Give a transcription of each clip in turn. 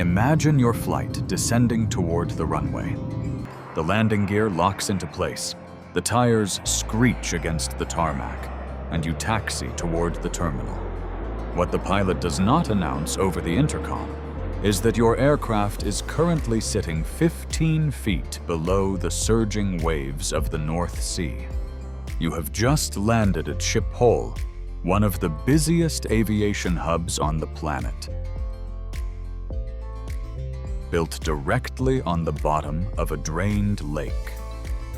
Imagine your flight descending toward the runway. The landing gear locks into place, the tires screech against the tarmac, and you taxi toward the terminal. What the pilot does not announce over the intercom is that your aircraft is currently sitting 15 feet below the surging waves of the North Sea. You have just landed at Schiphol, one of the busiest aviation hubs on the planet. Built directly on the bottom of a drained lake.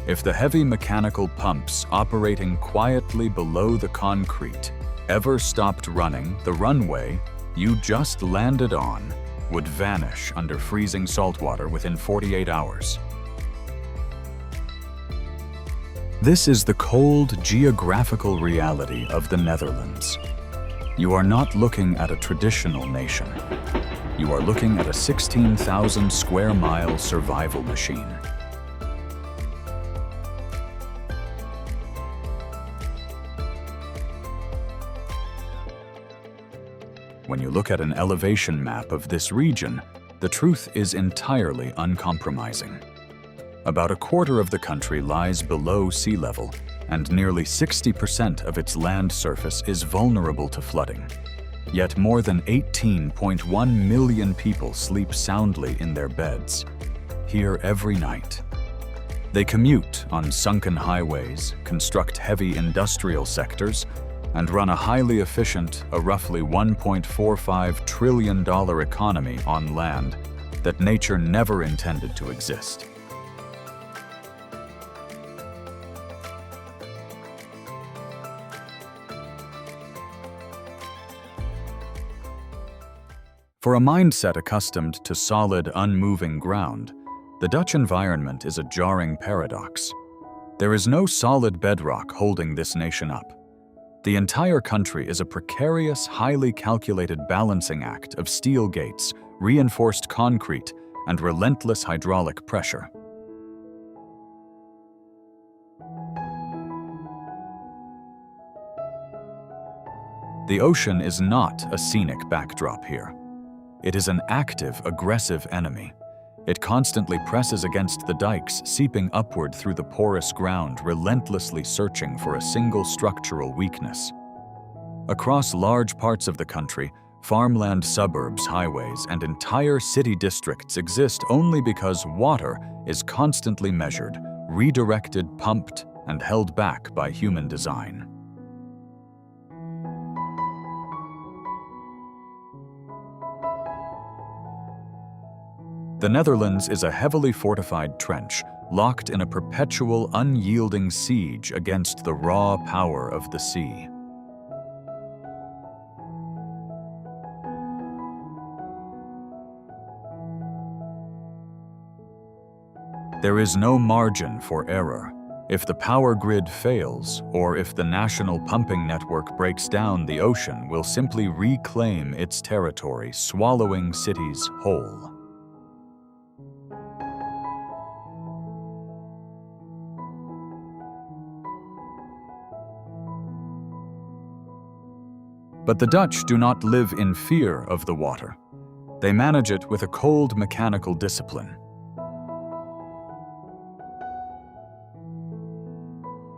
If the heavy mechanical pumps operating quietly below the concrete ever stopped running, the runway you just landed on would vanish under freezing saltwater within 48 hours. This is the cold geographical reality of the Netherlands. You are not looking at a traditional nation. You are looking at a 16,000 square mile survival machine. When you look at an elevation map of this region, the truth is entirely uncompromising. About a quarter of the country lies below sea level, and nearly 60% of its land surface is vulnerable to flooding. Yet more than 18.1 million people sleep soundly in their beds, here every night. They commute on sunken highways, construct heavy industrial sectors, and run a highly efficient, roughly $1.45 trillion economy on land that nature never intended to exist. For a mindset accustomed to solid, unmoving ground, the Dutch environment is a jarring paradox. There is no solid bedrock holding this nation up. The entire country is a precarious, highly calculated balancing act of steel gates, reinforced concrete, and relentless hydraulic pressure. The ocean is not a scenic backdrop here. It is an active, aggressive enemy. It constantly presses against the dikes, seeping upward through the porous ground, relentlessly searching for a single structural weakness. Across large parts of the country, farmland suburbs, highways, and entire city districts exist only because water is constantly measured, redirected, pumped, and held back by human design. The Netherlands is a heavily fortified trench, locked in a perpetual, unyielding siege against the raw power of the sea. There is no margin for error. If the power grid fails, or if the national pumping network breaks down, the ocean will simply reclaim its territory, swallowing cities whole. But the Dutch do not live in fear of the water. They manage it with a cold mechanical discipline.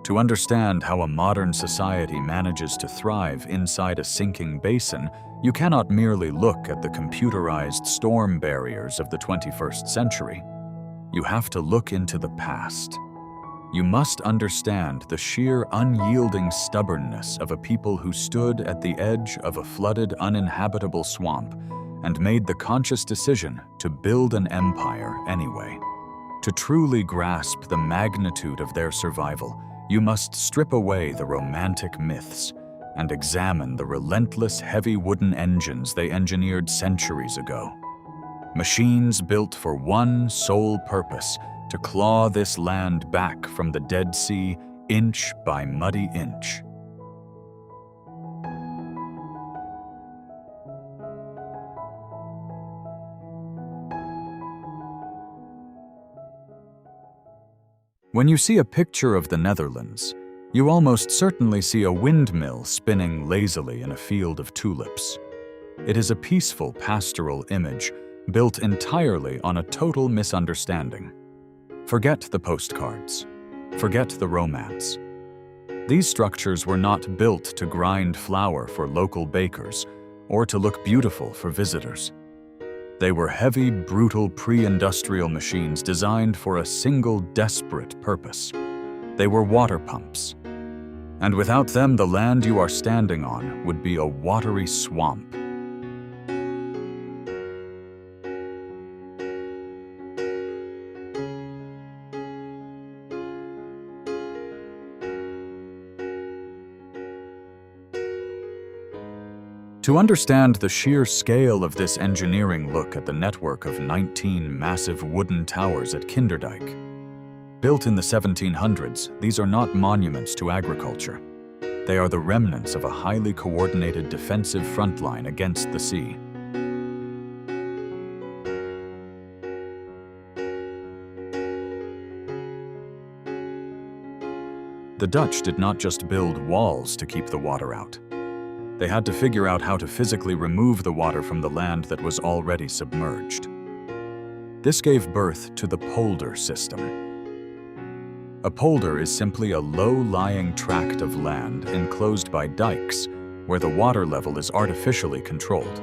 To understand how a modern society manages to thrive inside a sinking basin, you cannot merely look at the computerized storm barriers of the 21st century. You have to look into the past. You must understand the sheer unyielding stubbornness of a people who stood at the edge of a flooded, uninhabitable swamp and made the conscious decision to build an empire anyway. To truly grasp the magnitude of their survival, you must strip away the romantic myths and examine the relentless heavy wooden engines they engineered centuries ago. Machines built for one sole purpose: to claw this land back from the Dead Sea, inch by muddy inch. When you see a picture of the Netherlands, you almost certainly see a windmill spinning lazily in a field of tulips. It is a peaceful pastoral image, built entirely on a total misunderstanding. Forget the postcards. Forget the romance. These structures were not built to grind flour for local bakers or to look beautiful for visitors. They were heavy, brutal pre-industrial machines designed for a single desperate purpose. They were water pumps. And without them, the land you are standing on would be a watery swamp. To understand the sheer scale of this engineering, look at the network of 19 massive wooden towers at Kinderdijk. Built in the 1700s, these are not monuments to agriculture. They are the remnants of a highly coordinated defensive front line against the sea. The Dutch did not just build walls to keep the water out. They had to figure out how to physically remove the water from the land that was already submerged. This gave birth to the polder system. A polder is simply a low-lying tract of land enclosed by dikes, where the water level is artificially controlled.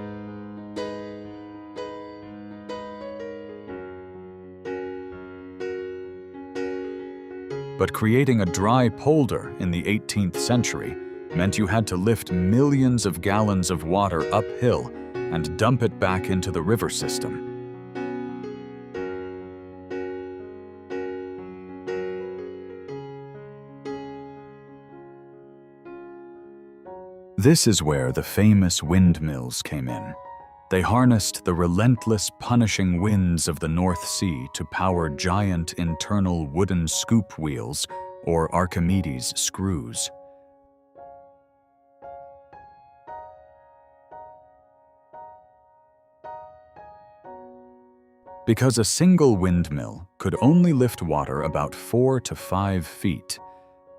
But creating a dry polder in the 18th century meant you had to lift millions of gallons of water uphill and dump it back into the river system. This is where the famous windmills came in. They harnessed the relentless, punishing winds of the North Sea to power giant internal wooden scoop wheels, or Archimedes screws. Because a single windmill could only lift water about 4 to 5 feet,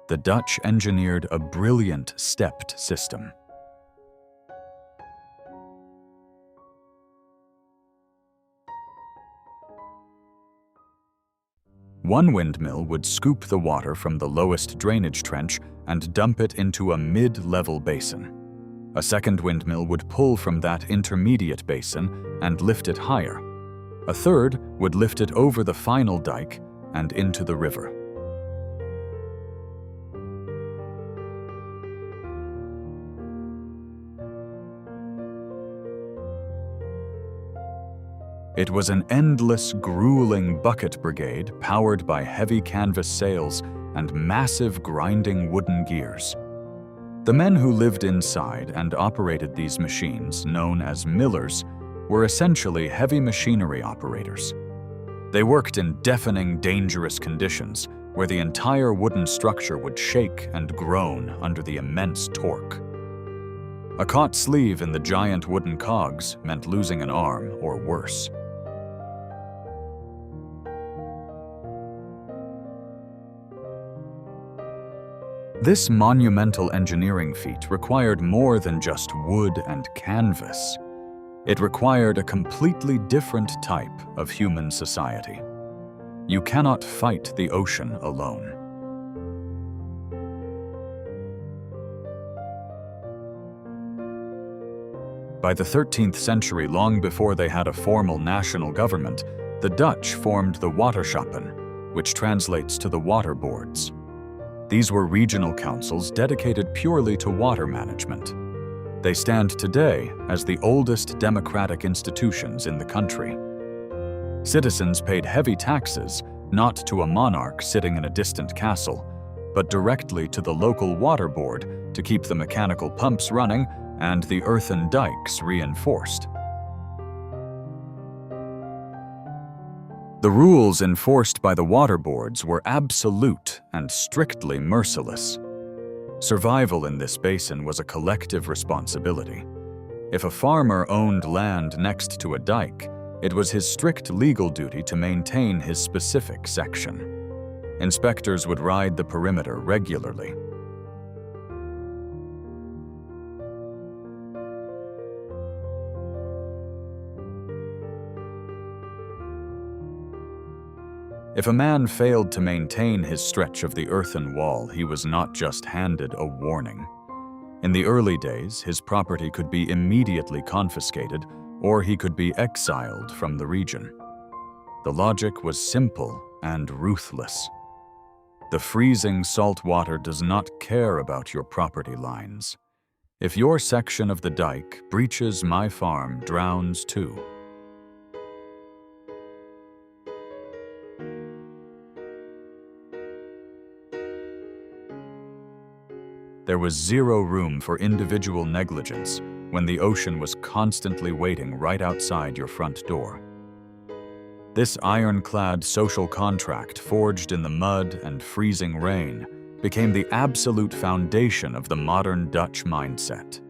the Dutch engineered a brilliant stepped system. One windmill would scoop the water from the lowest drainage trench and dump it into a mid-level basin. A second windmill would pull from that intermediate basin and lift it higher. A third would lift it over the final dike and into the river. It was an endless, grueling bucket brigade powered by heavy canvas sails and massive grinding wooden gears. The men who lived inside and operated these machines, known as millers, were essentially heavy machinery operators. They worked in deafening, dangerous conditions where the entire wooden structure would shake and groan under the immense torque. A caught sleeve in the giant wooden cogs meant losing an arm or worse. This monumental engineering feat required more than just wood and canvas. It required a completely different type of human society. You cannot fight the ocean alone. By the 13th century, long before they had a formal national government, the Dutch formed the waterschappen, which translates to the water boards. These were regional councils dedicated purely to water management. They stand today as the oldest democratic institutions in the country. Citizens paid heavy taxes, not to a monarch sitting in a distant castle, but directly to the local water board to keep the mechanical pumps running and the earthen dikes reinforced. The rules enforced by the water boards were absolute and strictly merciless. Survival in this basin was a collective responsibility. If a farmer owned land next to a dike, it was his strict legal duty to maintain his specific section. Inspectors would ride the perimeter regularly. If a man failed to maintain his stretch of the earthen wall, he was not just handed a warning. In the early days, his property could be immediately confiscated, or he could be exiled from the region. The logic was simple and ruthless. The freezing salt water does not care about your property lines. If your section of the dike breaches my farm, drowns too. There was zero room for individual negligence when the ocean was constantly waiting right outside your front door. This ironclad social contract, forged in the mud and freezing rain, became the absolute foundation of the modern Dutch mindset.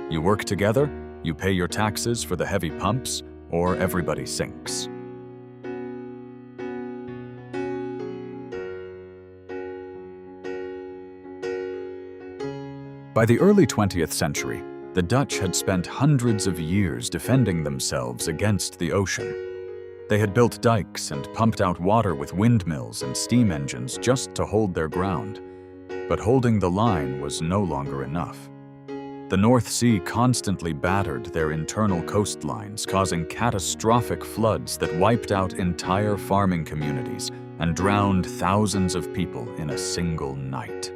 You work together, you pay your taxes for the heavy pumps, or everybody sinks. By the early 20th century, the Dutch had spent hundreds of years defending themselves against the ocean. They had built dikes and pumped out water with windmills and steam engines just to hold their ground. But holding the line was no longer enough. The North Sea constantly battered their internal coastlines, causing catastrophic floods that wiped out entire farming communities and drowned thousands of people in a single night.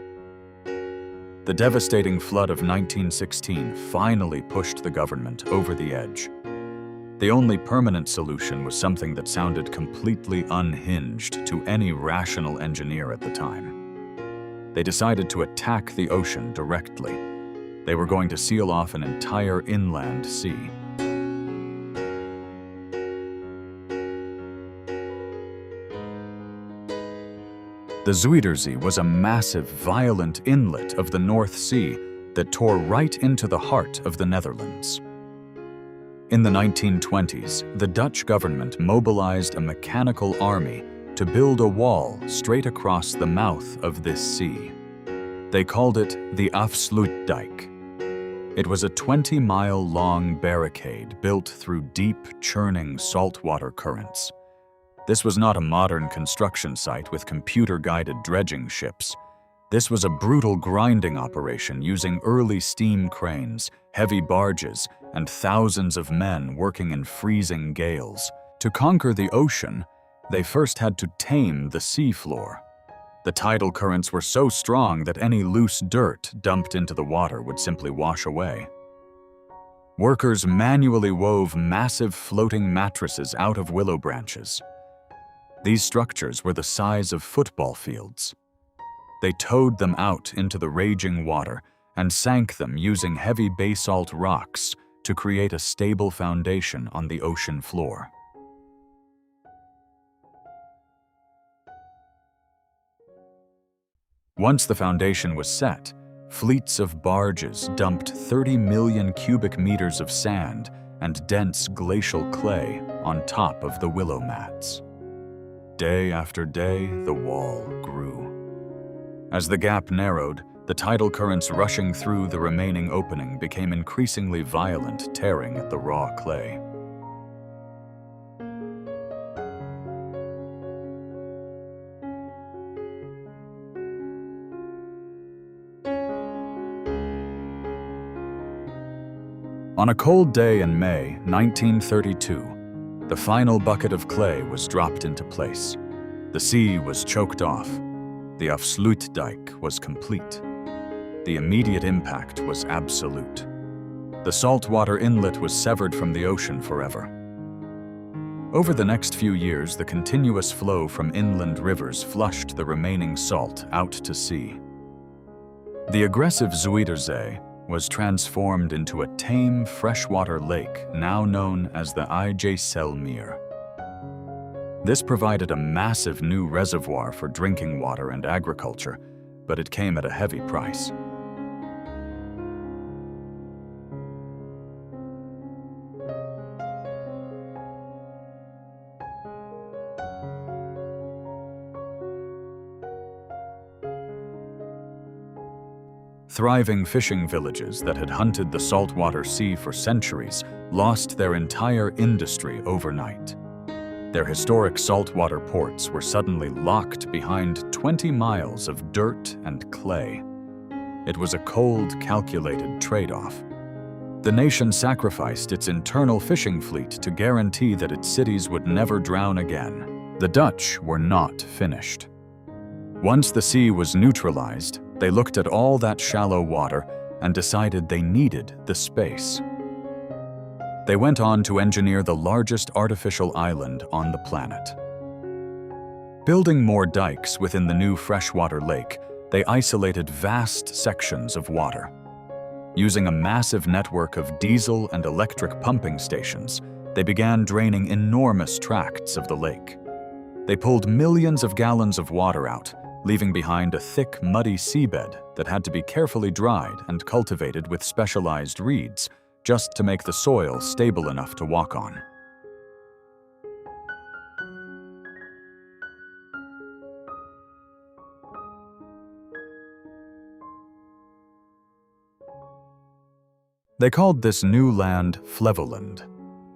The devastating flood of 1916 finally pushed the government over the edge. The only permanent solution was something that sounded completely unhinged to any rational engineer at the time. They decided to attack the ocean directly. They were going to seal off an entire inland sea. The Zuiderzee was a massive, violent inlet of the North Sea that tore right into the heart of the Netherlands. In the 1920s, the Dutch government mobilized a mechanical army to build a wall straight across the mouth of this sea. They called it the Afsluitdijk. It was a 20-mile-long barricade built through deep, churning saltwater currents. This was not a modern construction site with computer-guided dredging ships. This was a brutal grinding operation using early steam cranes, heavy barges, and thousands of men working in freezing gales. To conquer the ocean, they first had to tame the seafloor. The tidal currents were so strong that any loose dirt dumped into the water would simply wash away. Workers manually wove massive floating mattresses out of willow branches. These structures were the size of football fields. They towed them out into the raging water and sank them using heavy basalt rocks to create a stable foundation on the ocean floor. Once the foundation was set, fleets of barges dumped 30 million cubic meters of sand and dense glacial clay on top of the willow mats. Day after day, the wall grew. As the gap narrowed, the tidal currents rushing through the remaining opening became increasingly violent, tearing at the raw clay. On a cold day in May 1932, the final bucket of clay was dropped into place. The sea was choked off. The Afsluitdijk was complete. The immediate impact was absolute. The saltwater inlet was severed from the ocean forever. Over the next few years, the continuous flow from inland rivers flushed the remaining salt out to sea. The aggressive Zuiderzee was transformed into a tame freshwater lake now known as the IJsselmeer. This provided a massive new reservoir for drinking water and agriculture, but it came at a heavy price. Thriving fishing villages that had hunted the saltwater sea for centuries lost their entire industry overnight. Their historic saltwater ports were suddenly locked behind 20 miles of dirt and clay. It was a cold, calculated trade-off. The nation sacrificed its internal fishing fleet to guarantee that its cities would never drown again. The Dutch were not finished. Once the sea was neutralized, they looked at all that shallow water and decided they needed the space. They went on to engineer the largest artificial island on the planet. Building more dikes within the new freshwater lake, they isolated vast sections of water. Using a massive network of diesel and electric pumping stations, they began draining enormous tracts of the lake. They pulled millions of gallons of water out, leaving behind a thick, muddy seabed that had to be carefully dried and cultivated with specialized reeds, just to make the soil stable enough to walk on. They called this new land Flevoland.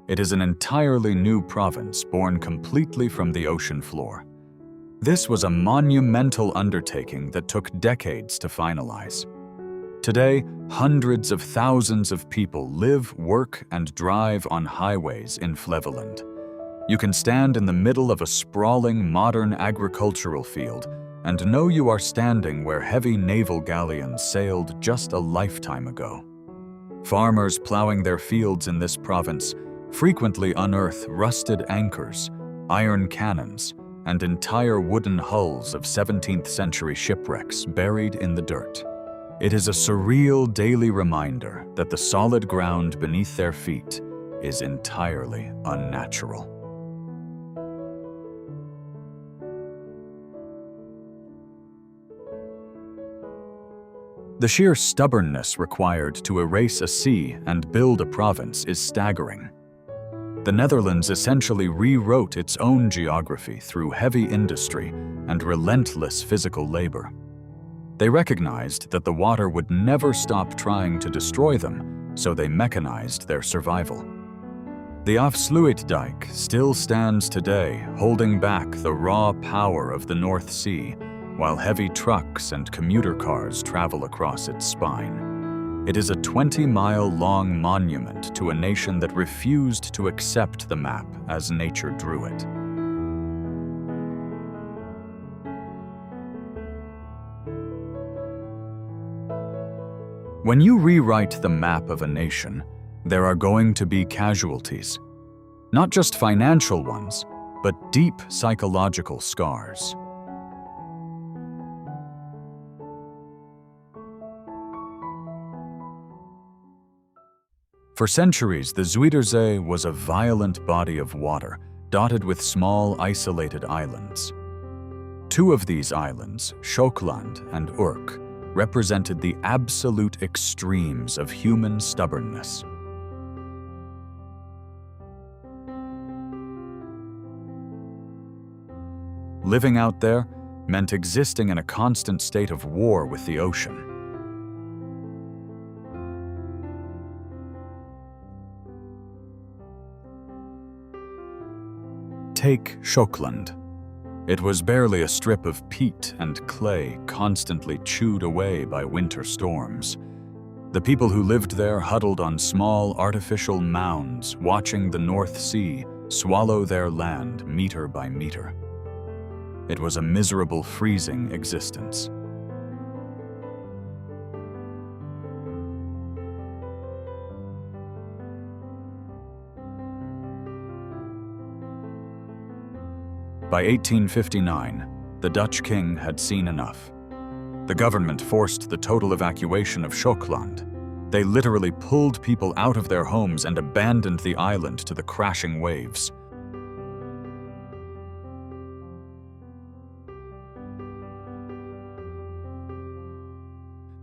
It is an entirely new province born completely from the ocean floor. This was a monumental undertaking that took decades to finalize. Today, hundreds of thousands of people live, work, and drive on highways in Flevoland. You can stand in the middle of a sprawling modern agricultural field and know you are standing where heavy naval galleons sailed just a lifetime ago. Farmers plowing their fields in this province frequently unearth rusted anchors, iron cannons, and entire wooden hulls of 17th century shipwrecks buried in the dirt. It is a surreal daily reminder that the solid ground beneath their feet is entirely unnatural. The sheer stubbornness required to erase a sea and build a province is staggering. The Netherlands essentially rewrote its own geography through heavy industry and relentless physical labor. They recognized that the water would never stop trying to destroy them, so they mechanized their survival. The Afsluitdijk still stands today, holding back the raw power of the North Sea, while heavy trucks and commuter cars travel across its spine. It is a 20-mile-long monument to a nation that refused to accept the map as nature drew it. When you rewrite the map of a nation, there are going to be casualties. Not just financial ones, but deep psychological scars. For centuries, the Zuiderzee was a violent body of water, dotted with small, isolated islands. Two of these islands, Schokland and Urk, represented the absolute extremes of human stubbornness. Living out there meant existing in a constant state of war with the ocean. Take Schokland. It was barely a strip of peat and clay constantly chewed away by winter storms. The people who lived there huddled on small artificial mounds, watching the North Sea swallow their land meter by meter. It was a miserable, freezing existence. By 1859, the Dutch king had seen enough. The government forced the total evacuation of Schokland. They literally pulled people out of their homes and abandoned the island to the crashing waves.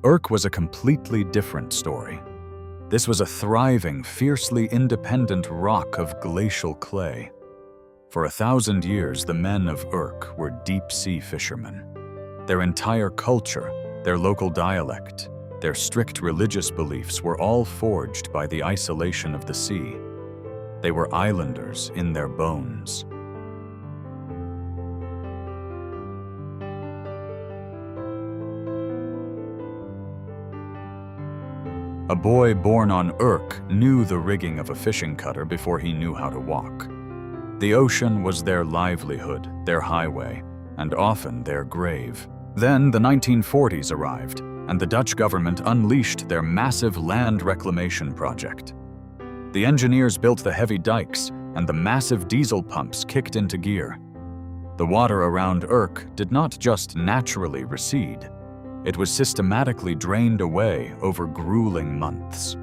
Urk was a completely different story. This was a thriving, fiercely independent rock of glacial clay. For 1,000 years, the men of Urk were deep-sea fishermen. Their entire culture, their local dialect, their strict religious beliefs were all forged by the isolation of the sea. They were islanders in their bones. A boy born on Urk knew the rigging of a fishing cutter before he knew how to walk. The ocean was their livelihood, their highway, and often their grave. Then the 1940s arrived, and the Dutch government unleashed their massive land reclamation project. The engineers built the heavy dikes, and the massive diesel pumps kicked into gear. The water around Urk did not just naturally recede. It was systematically drained away over grueling months.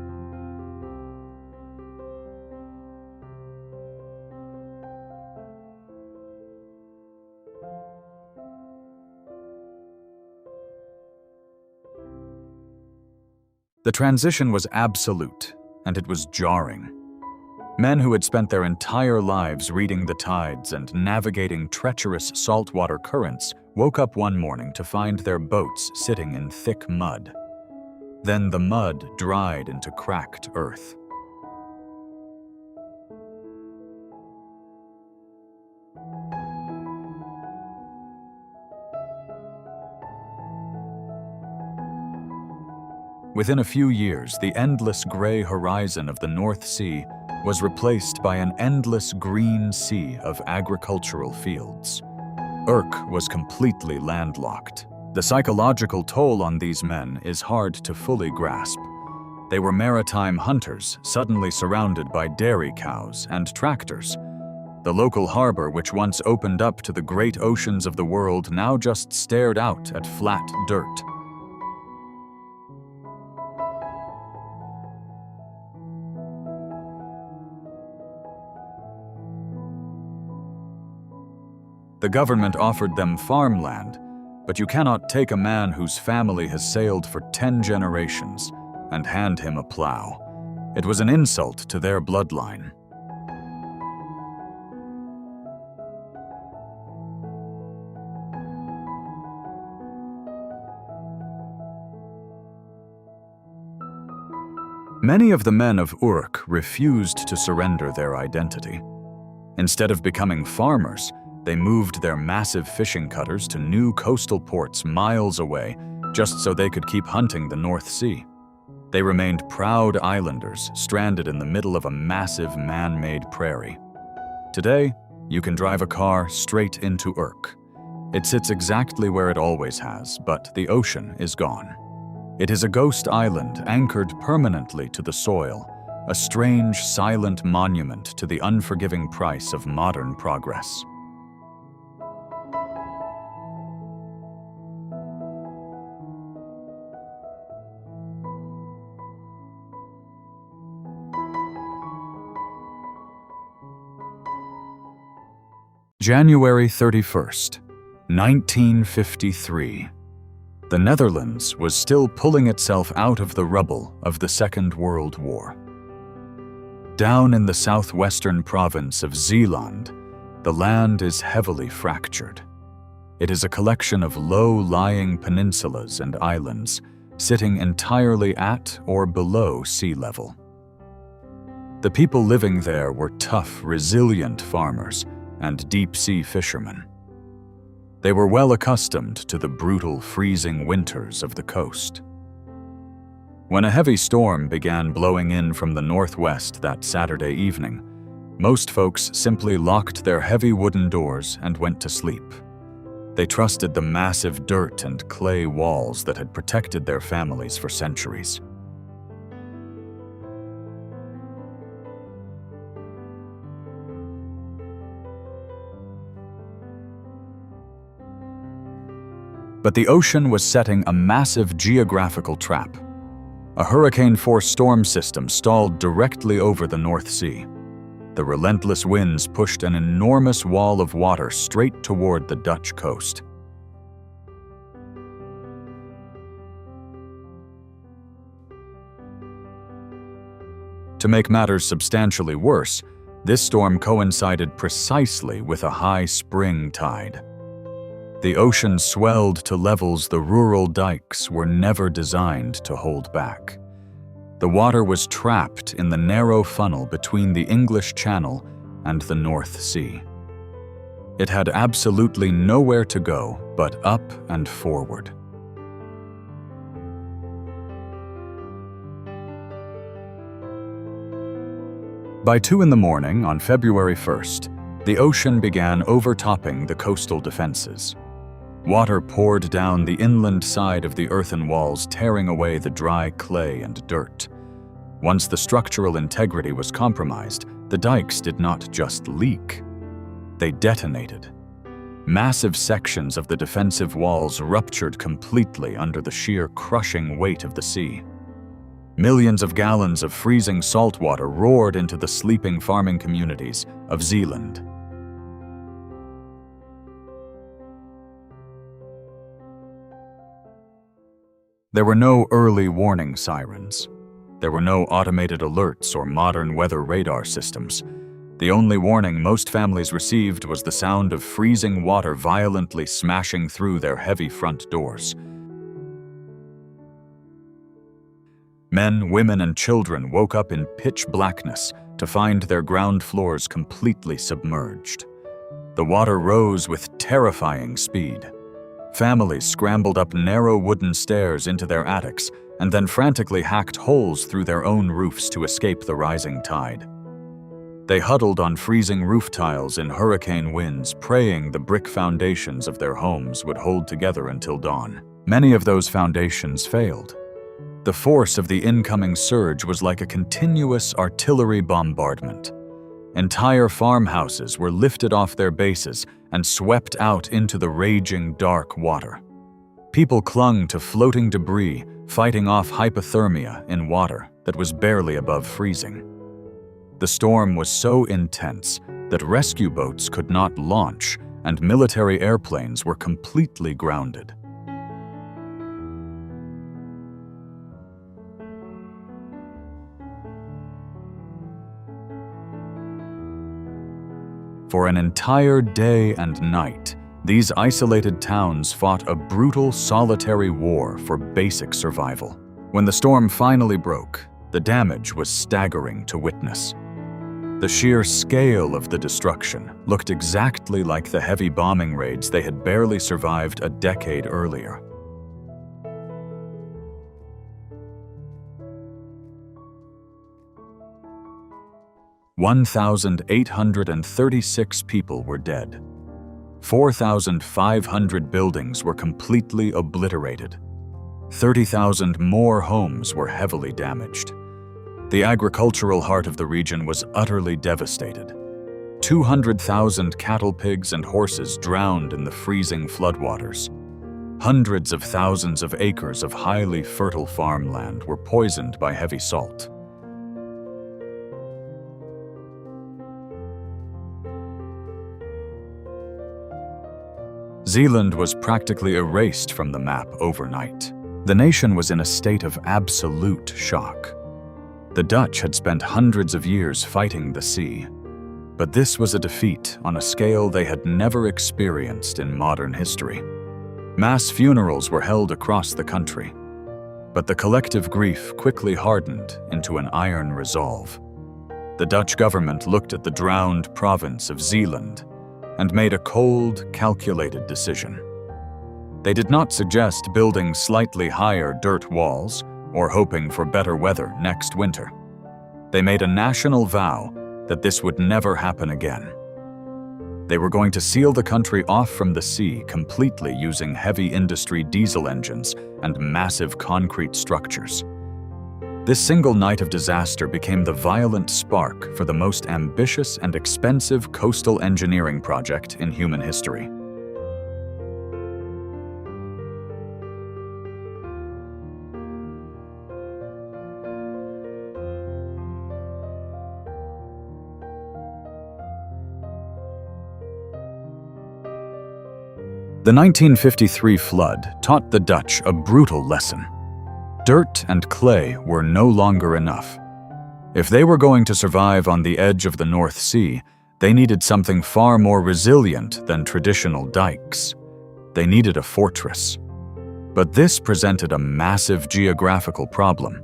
The transition was absolute, and it was jarring. Men who had spent their entire lives reading the tides and navigating treacherous saltwater currents woke up one morning to find their boats sitting in thick mud. Then the mud dried into cracked earth. Within a few years, the endless gray horizon of the North Sea was replaced by an endless green sea of agricultural fields. Urk was completely landlocked. The psychological toll on these men is hard to fully grasp. They were maritime hunters, suddenly surrounded by dairy cows and tractors. The local harbor, which once opened up to the great oceans of the world, now just stared out at flat dirt. The government offered them farmland, but you cannot take a man whose family has sailed for 10 generations and hand him a plow. It was an insult to their bloodline. Many of the men of Urk refused to surrender their identity. Instead of becoming farmers, they moved their massive fishing cutters to new coastal ports miles away, just so they could keep hunting the North Sea. They remained proud islanders, stranded in the middle of a massive man-made prairie. Today, you can drive a car straight into Urk. It sits exactly where it always has, but the ocean is gone. It is a ghost island anchored permanently to the soil, a strange, silent monument to the unforgiving price of modern progress. January 31st, 1953. The Netherlands was still pulling itself out of the rubble of the Second World War. Down in the southwestern province of Zeeland, the land is heavily fractured. It is a collection of low-lying peninsulas and islands, sitting entirely at or below sea level. The people living there were tough, resilient farmers and deep-sea fishermen. They were well accustomed to the brutal, freezing winters of the coast. When a heavy storm began blowing in from the northwest that Saturday evening, most folks simply locked their heavy wooden doors and went to sleep. They trusted the massive dirt and clay walls that had protected their families for centuries. But the ocean was setting a massive geographical trap. A hurricane-force storm system stalled directly over the North Sea. The relentless winds pushed an enormous wall of water straight toward the Dutch coast. To make matters substantially worse, this storm coincided precisely with a high spring tide. The ocean swelled to levels the rural dikes were never designed to hold back. The water was trapped in the narrow funnel between the English Channel and the North Sea. It had absolutely nowhere to go but up and forward. By 2 in the morning on February 1st, the ocean began overtopping the coastal defenses. Water poured down the inland side of the earthen walls, tearing away the dry clay and dirt. Once the structural integrity was compromised, the dikes did not just leak. They detonated. Massive sections of the defensive walls ruptured completely under the sheer crushing weight of the sea. Millions of gallons of freezing saltwater roared into the sleeping farming communities of Zeeland. There were no early warning sirens. There were no automated alerts or modern weather radar systems. The only warning most families received was the sound of freezing water violently smashing through their heavy front doors. Men, women, and children woke up in pitch blackness to find their ground floors completely submerged. The water rose with terrifying speed. Families scrambled up narrow wooden stairs into their attics and then frantically hacked holes through their own roofs to escape the rising tide. They huddled on freezing roof tiles in hurricane winds, praying the brick foundations of their homes would hold together until dawn. Many of those foundations failed. The force of the incoming surge was like a continuous artillery bombardment. Entire farmhouses were lifted off their bases and swept out into the raging dark water. People clung to floating debris, fighting off hypothermia in water that was barely above freezing. The storm was so intense that rescue boats could not launch and military airplanes were completely grounded. For an entire day and night, these isolated towns fought a brutal, solitary war for basic survival. When the storm finally broke, the damage was staggering to witness. The sheer scale of the destruction looked exactly like the heavy bombing raids they had barely survived a decade earlier. "1,836 people were dead. 4,500 buildings were completely obliterated. 30,000 more homes were heavily damaged. The agricultural heart of the region was utterly devastated. 200,000 cattle, pigs, and horses drowned in the freezing floodwaters. Hundreds of thousands of acres of highly fertile farmland were poisoned by heavy salt. Zeeland was practically erased from the map overnight. The nation was in a state of absolute shock. The Dutch had spent hundreds of years fighting the sea, but this was a defeat on a scale they had never experienced in modern history. Mass funerals were held across the country, but the collective grief quickly hardened into an iron resolve. The Dutch government looked at the drowned province of Zeeland and made a cold, calculated decision. They did not suggest building slightly higher dirt walls or hoping for better weather next winter. They made a national vow that this would never happen again. They were going to seal the country off from the sea completely using heavy industry diesel engines and massive concrete structures. This single night of disaster became the violent spark for the most ambitious and expensive coastal engineering project in human history. The 1953 flood taught the Dutch a brutal lesson. Dirt and clay were no longer enough. If they were going to survive on the edge of the North Sea, they needed something far more resilient than traditional dikes. They needed a fortress. But this presented a massive geographical problem.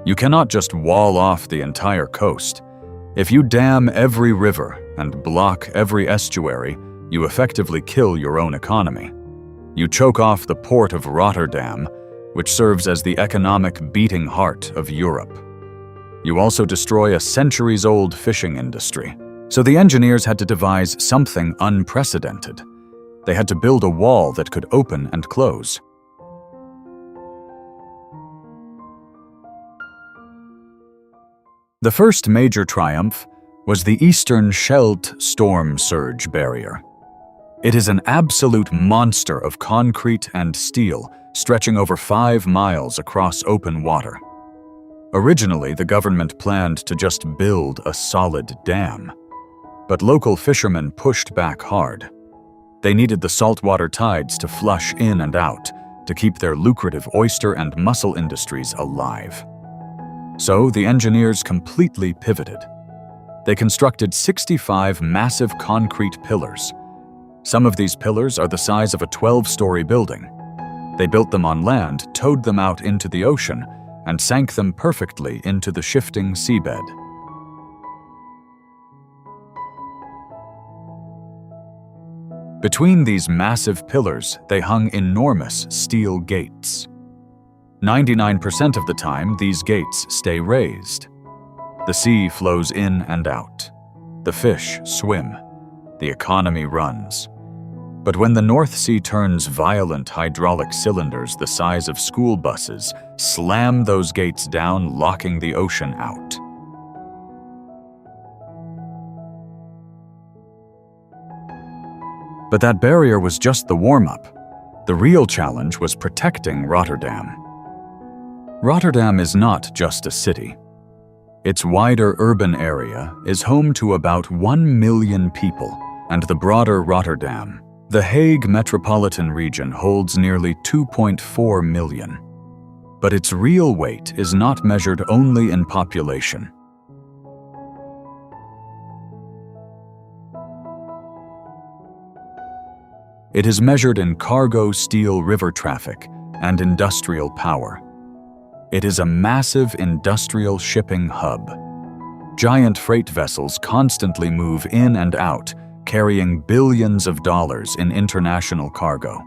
You cannot just wall off the entire coast. If you dam every river and block every estuary, you effectively kill your own economy. You choke off the port of Rotterdam, which serves as the economic beating heart of Europe. You also destroy a centuries-old fishing industry. So the engineers had to devise something unprecedented. They had to build a wall that could open and close. The first major triumph was the Eastern Scheldt Storm Surge Barrier. It is an absolute monster of concrete and steel, stretching over 5 miles across open water. Originally, the government planned to just build a solid dam. But local fishermen pushed back hard. They needed the saltwater tides to flush in and out to keep their lucrative oyster and mussel industries alive. So the engineers completely pivoted. They constructed 65 massive concrete pillars. Some of these pillars are the size of a 12-story building. They built them on land, towed them out into the ocean, and sank them perfectly into the shifting seabed. Between these massive pillars, they hung enormous steel gates. 99% of the time, these gates stay raised. The sea flows in and out. The fish swim. The economy runs. But when the North Sea turns, violent hydraulic cylinders the size of school buses slam those gates down, locking the ocean out. But that barrier was just the warm-up. The real challenge was protecting Rotterdam. Rotterdam is not just a city. Its wider urban area is home to about 1 million people, and the broader Rotterdam, the Hague metropolitan region, holds nearly 2.4 million. But its real weight is not measured only in population. It is measured in cargo steel river traffic and industrial power. It is a massive industrial shipping hub. Giant freight vessels constantly move in and out, carrying billions of dollars in international cargo.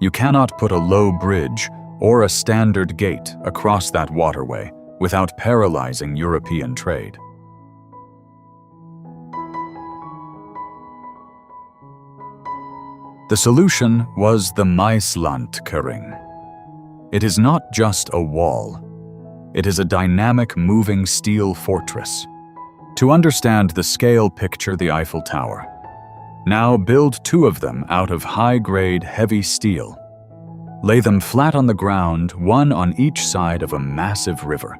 You cannot put a low bridge or a standard gate across that waterway without paralyzing European trade. The solution was the Maislandkering. It is not just a wall. It is a dynamic, moving steel fortress. To understand the scale, picture the Eiffel Tower. Now build 2 of them out of high-grade, heavy steel. Lay them flat on the ground, one on each side of a massive river.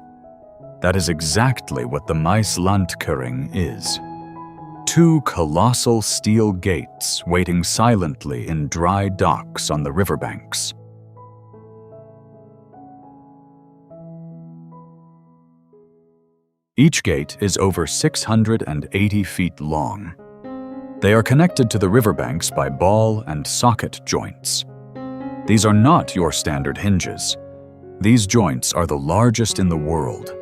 That is exactly what the Maislandkering is. 2 colossal steel gates waiting silently in dry docks on the riverbanks. Each gate is over 680 feet long. They are connected to the riverbanks by ball and socket joints. These are not your standard hinges. These joints are the largest in the world.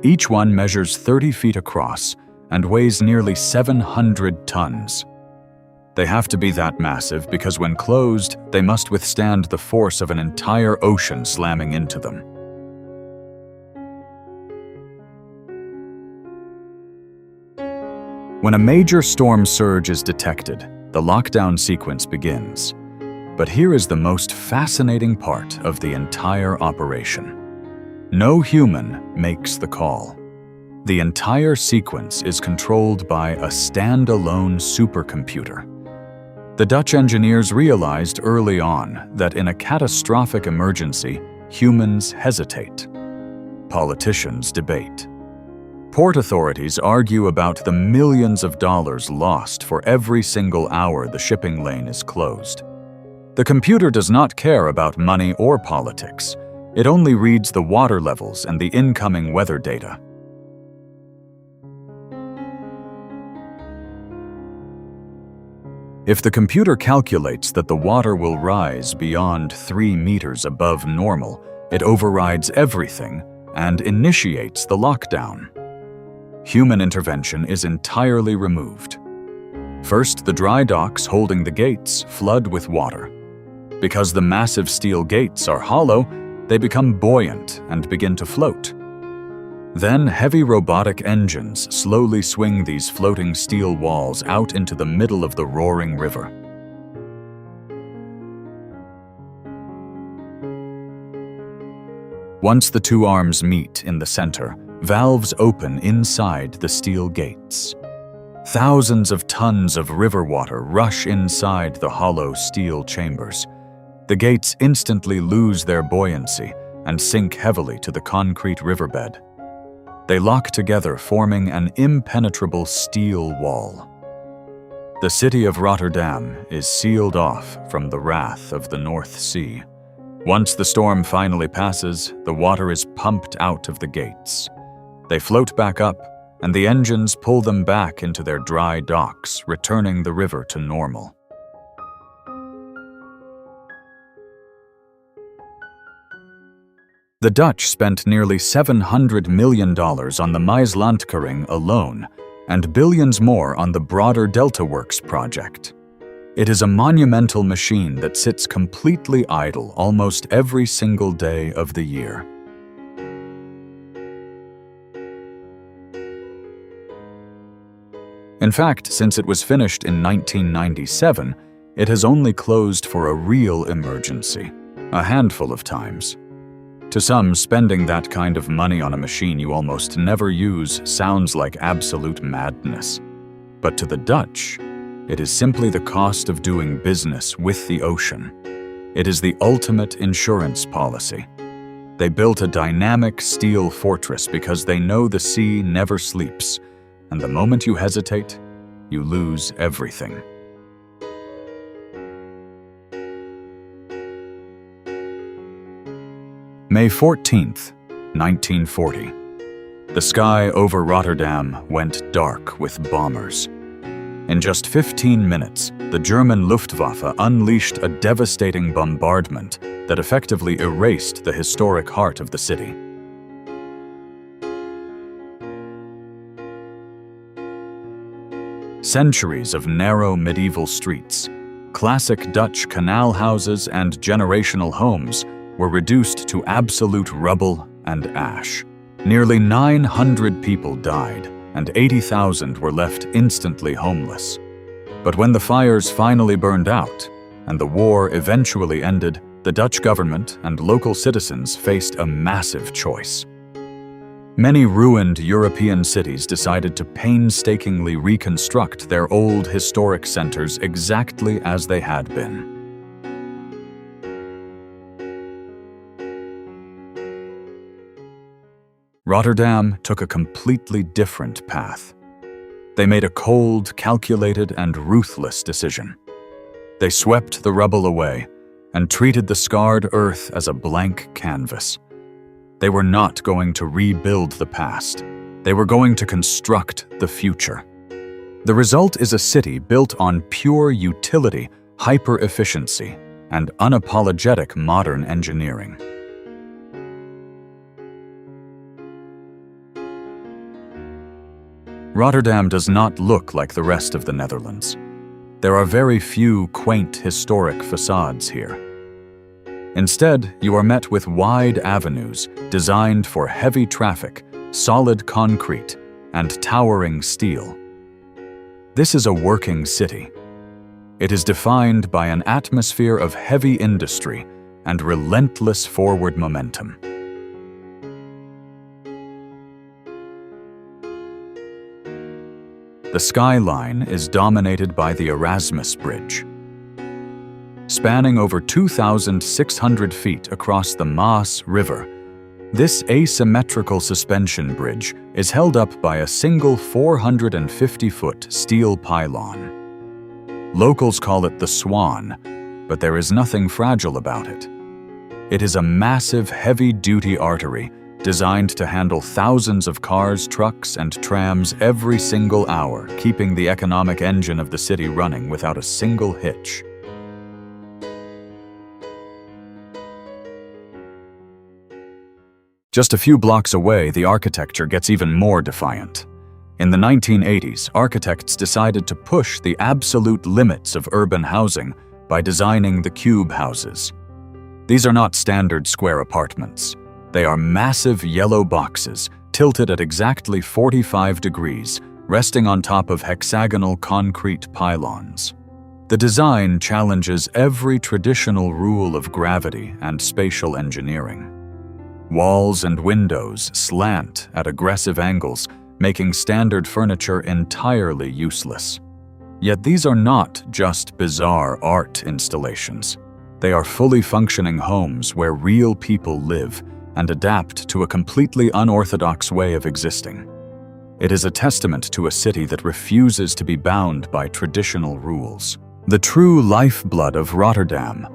Each one measures 30 feet across and weighs nearly 700 tons. They have to be that massive because when closed, they must withstand the force of an entire ocean slamming into them. When a major storm surge is detected, the lockdown sequence begins. But here is the most fascinating part of the entire operation. No human makes the call. The entire sequence is controlled by a standalone supercomputer. The Dutch engineers realized early on that in a catastrophic emergency, humans hesitate. Politicians debate. Port authorities argue about the millions of dollars lost for every single hour the shipping lane is closed. The computer does not care about money or politics. It only reads the water levels and the incoming weather data. If the computer calculates that the water will rise beyond 3 meters above normal, it overrides everything and initiates the lockdown. Human intervention is entirely removed. First, the dry docks holding the gates flood with water. Because the massive steel gates are hollow, they become buoyant and begin to float. Then heavy robotic engines slowly swing these floating steel walls out into the middle of the roaring river. Once the two arms meet in the center, valves open inside the steel gates. Thousands of tons of river water rush inside the hollow steel chambers. The gates instantly lose their buoyancy and sink heavily to the concrete riverbed. They lock together, forming an impenetrable steel wall. The city of Rotterdam is sealed off from the wrath of the North Sea. Once the storm finally passes, the water is pumped out of the gates. They float back up, and the engines pull them back into their dry docks, returning the river to normal. The Dutch spent nearly $700 million on the Maaslandkering alone, and billions more on the broader Delta Works project. It is a monumental machine that sits completely idle almost every single day of the year. In fact, since it was finished in 1997, it has only closed for a real emergency, a handful of times. To some, spending that kind of money on a machine you almost never use sounds like absolute madness. But to the Dutch, it is simply the cost of doing business with the ocean. It is the ultimate insurance policy. They built a dynamic steel fortress because they know the sea never sleeps, and the moment you hesitate, you lose everything. May 14th, 1940. The sky over Rotterdam went dark with bombers. In just 15 minutes, the German Luftwaffe unleashed a devastating bombardment that effectively erased the historic heart of the city. Centuries of narrow medieval streets, classic Dutch canal houses and generational homes were reduced to absolute rubble and ash. Nearly 900 people died, and 80,000 were left instantly homeless. But when the fires finally burned out, and the war eventually ended, the Dutch government and local citizens faced a massive choice. Many ruined European cities decided to painstakingly reconstruct their old historic centers exactly as they had been. Rotterdam took a completely different path. They made a cold, calculated, and ruthless decision. They swept the rubble away and treated the scarred earth as a blank canvas. They were not going to rebuild the past. They were going to construct the future. The result is a city built on pure utility, hyper-efficiency, and unapologetic modern engineering. Rotterdam does not look like the rest of the Netherlands. There are very few quaint historic facades here. Instead, you are met with wide avenues designed for heavy traffic, solid concrete, and towering steel. This is a working city. It is defined by an atmosphere of heavy industry and relentless forward momentum. The skyline is dominated by the Erasmus Bridge. Spanning over 2,600 feet across the Maas River, this asymmetrical suspension bridge is held up by a single 450-foot steel pylon. Locals call it the Swan, but there is nothing fragile about it. It is a massive, heavy-duty artery designed to handle thousands of cars, trucks, and trams every single hour, keeping the economic engine of the city running without a single hitch. Just a few blocks away, the architecture gets even more defiant. In the 1980s, architects decided to push the absolute limits of urban housing by designing the cube houses. These are not standard square apartments. They are massive yellow boxes, tilted at exactly 45 degrees, resting on top of hexagonal concrete pylons. The design challenges every traditional rule of gravity and spatial engineering. Walls and windows slant at aggressive angles, making standard furniture entirely useless. Yet these are not just bizarre art installations. They are fully functioning homes where real people live and adapt to a completely unorthodox way of existing. It is a testament to a city that refuses to be bound by traditional rules. The true lifeblood of Rotterdam.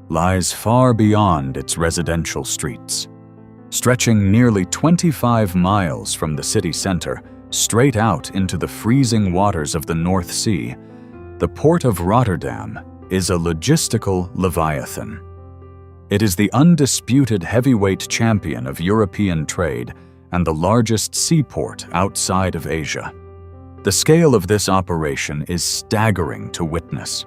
Lies far beyond its residential streets. Stretching nearly 25 miles from the city center, straight out into the freezing waters of the North Sea, the port of Rotterdam is a logistical leviathan. It is the undisputed heavyweight champion of European trade and the largest seaport outside of Asia. The scale of this operation is staggering to witness.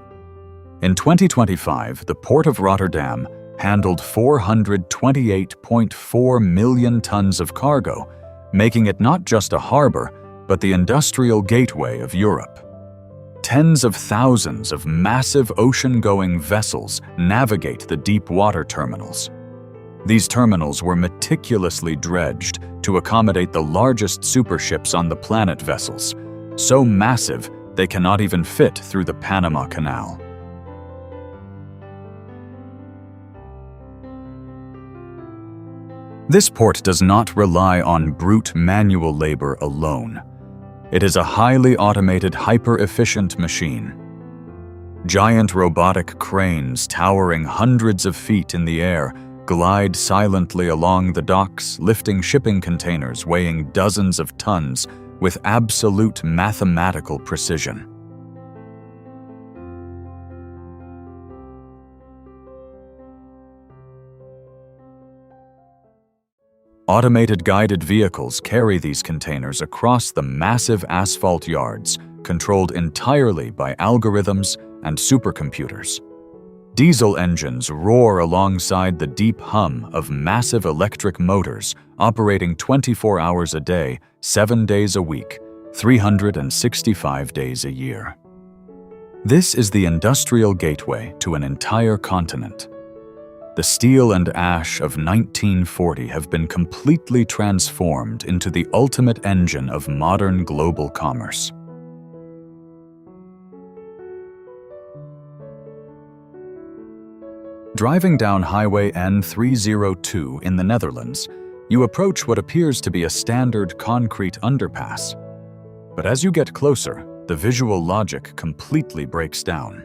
In 2025, the Port of Rotterdam handled 428.4 million tons of cargo, making it not just a harbor, but the industrial gateway of Europe. Tens of thousands of massive ocean-going vessels navigate the deep water terminals. These terminals were meticulously dredged to accommodate the largest superships on the planet vessels, so massive they cannot even fit through the Panama Canal. This port does not rely on brute manual labor alone. It is a highly automated, hyper-efficient machine. Giant robotic cranes towering hundreds of feet in the air glide silently along the docks, lifting shipping containers weighing dozens of tons with absolute mathematical precision. Automated guided vehicles carry these containers across the massive asphalt yards, controlled entirely by algorithms and supercomputers. Diesel engines roar alongside the deep hum of massive electric motors operating 24 hours a day, 7 days a week, 365 days a year. This is the industrial gateway to an entire continent. The steel and ash of 1940 have been completely transformed into the ultimate engine of modern global commerce. Driving down Highway N302 in the Netherlands, you approach what appears to be a standard concrete underpass. But as you get closer, the visual logic completely breaks down.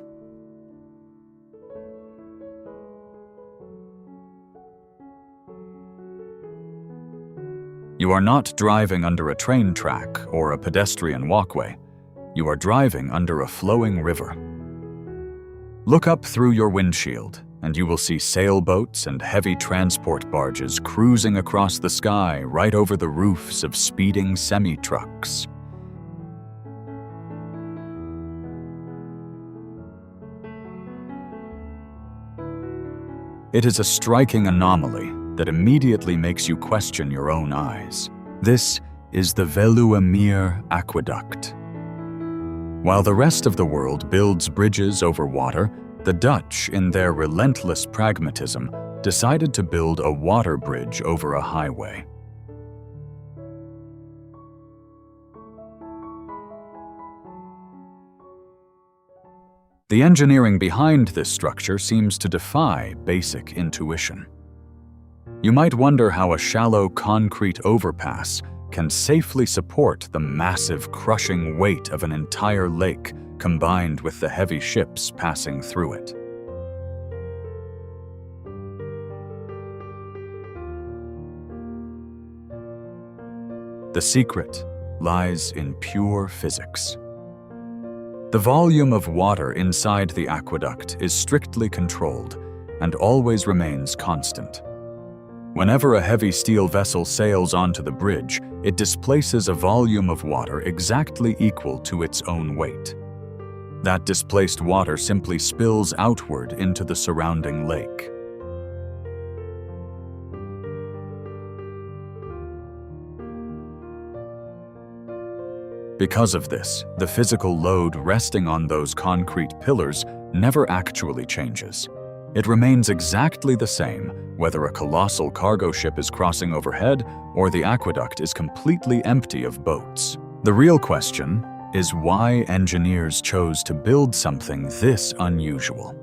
You are not driving under a train track or a pedestrian walkway. You are driving under a flowing river. Look up through your windshield, and you will see sailboats and heavy transport barges cruising across the sky right over the roofs of speeding semi-trucks. It is a striking anomaly that immediately makes you question your own eyes. This is the Veluwemeer Aqueduct. While the rest of the world builds bridges over water, the Dutch, in their relentless pragmatism, decided to build a water bridge over a highway. The engineering behind this structure seems to defy basic intuition. You might wonder how a shallow concrete overpass can safely support the massive, crushing weight of an entire lake combined with the heavy ships passing through it. The secret lies in pure physics. The volume of water inside the aqueduct is strictly controlled and always remains constant. Whenever a heavy steel vessel sails onto the bridge, it displaces a volume of water exactly equal to its own weight. That displaced water simply spills outward into the surrounding lake. Because of this, the physical load resting on those concrete pillars never actually changes. It remains exactly the same whether a colossal cargo ship is crossing overhead or the aqueduct is completely empty of boats. The real question is why engineers chose to build something this unusual.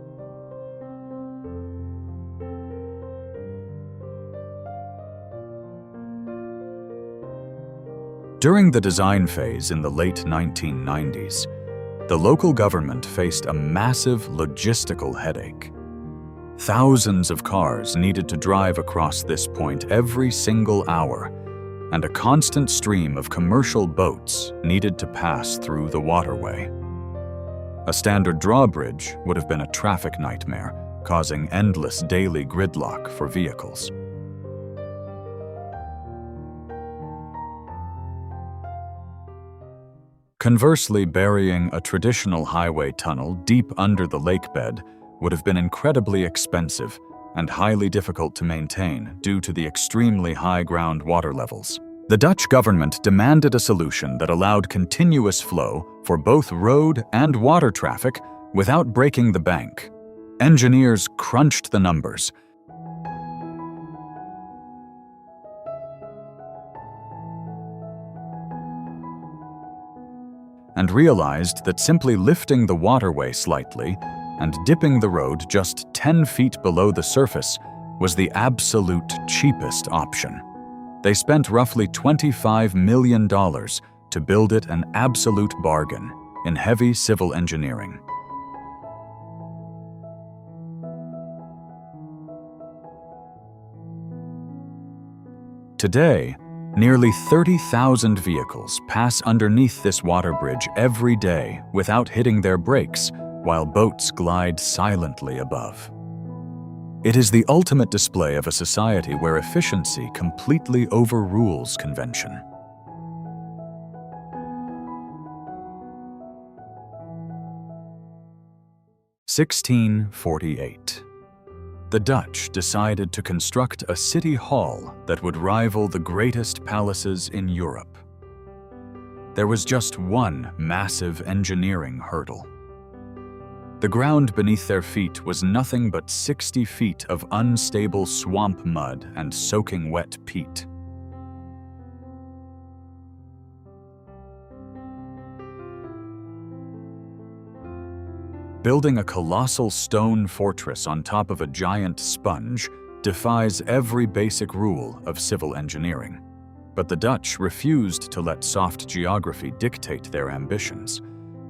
During the design phase in the late 1990s, the local government faced a massive logistical headache. Thousands of cars needed to drive across this point every single hour, and a constant stream of commercial boats needed to pass through the waterway. A standard drawbridge would have been a traffic nightmare, causing endless daily gridlock for vehicles. Conversely, burying a traditional highway tunnel deep under the lake bed would have been incredibly expensive and highly difficult to maintain due to the extremely high groundwater levels. The Dutch government demanded a solution that allowed continuous flow for both road and water traffic without breaking the bank. Engineers crunched the numbers and realized that simply lifting the waterway slightly and dipping the road just 10 feet below the surface was the absolute cheapest option. They spent roughly $25 million to build it, an absolute bargain in heavy civil engineering. Today, nearly 30,000 vehicles pass underneath this water bridge every day without hitting their brakes, while boats glide silently above. It is the ultimate display of a society where efficiency completely overrules convention. (1648). The Dutch decided to construct a city hall that would rival the greatest palaces in Europe. There was just one massive engineering hurdle. The ground beneath their feet was nothing but 60 feet of unstable swamp mud and soaking wet peat. Building a colossal stone fortress on top of a giant sponge defies every basic rule of civil engineering. But the Dutch refused to let soft geography dictate their ambitions.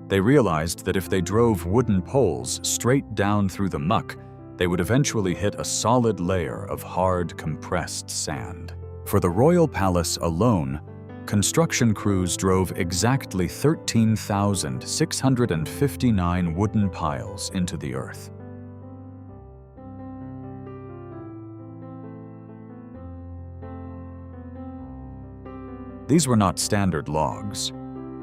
They realized that if they drove wooden poles straight down through the muck, they would eventually hit a solid layer of hard, compressed sand. For the royal palace alone, construction crews drove exactly 13,659 wooden piles into the earth. These were not standard logs.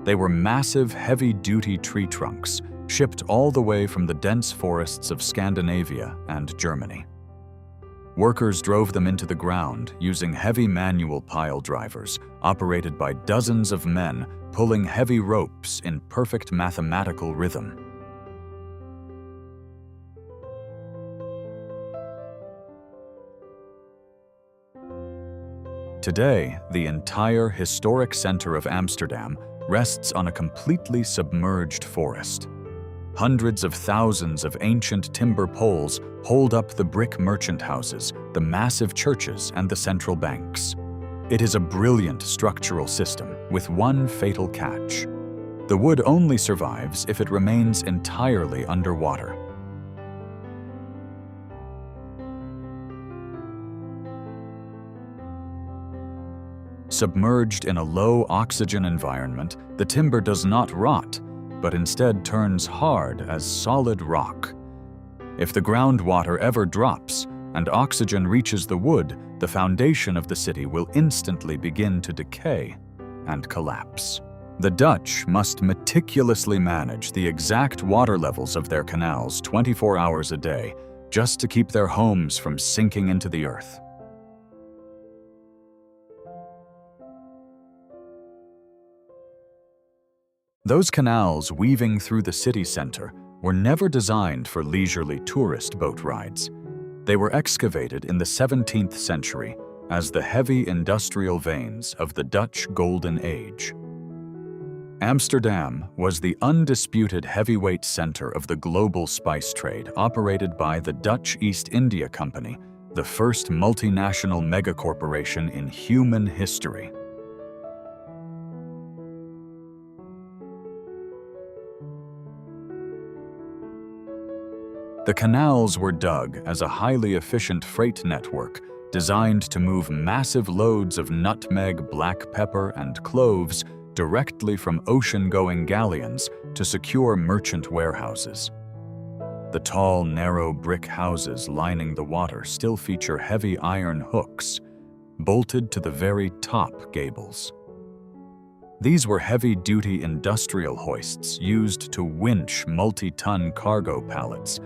They were massive, heavy-duty tree trunks, shipped all the way from the dense forests of Scandinavia and Germany. Workers drove them into the ground using heavy manual pile drivers, operated by dozens of men pulling heavy ropes in perfect mathematical rhythm. Today, the entire historic center of Amsterdam rests on a completely submerged forest. Hundreds of thousands of ancient timber poles hold up the brick merchant houses, the massive churches, and the central banks. It is a brilliant structural system with one fatal catch. The wood only survives if it remains entirely underwater. Submerged in a low oxygen environment, the timber does not rot, but instead turns hard as solid rock. If the groundwater ever drops and oxygen reaches the wood, the foundation of the city will instantly begin to decay and collapse. The Dutch must meticulously manage the exact water levels of their canals 24 hours a day just to keep their homes from sinking into the earth. Those canals weaving through the city center were never designed for leisurely tourist boat rides. They were excavated in the 17th century as the heavy industrial veins of the Dutch Golden Age. Amsterdam was the undisputed heavyweight center of the global spice trade operated by the Dutch East India Company, the first multinational megacorporation in human history. The canals were dug as a highly efficient freight network designed to move massive loads of nutmeg, black pepper, and cloves directly from ocean-going galleons to secure merchant warehouses. The tall, narrow brick houses lining the water still feature heavy iron hooks, bolted to the very top gables. These were heavy-duty industrial hoists used to winch multi-ton cargo pallets.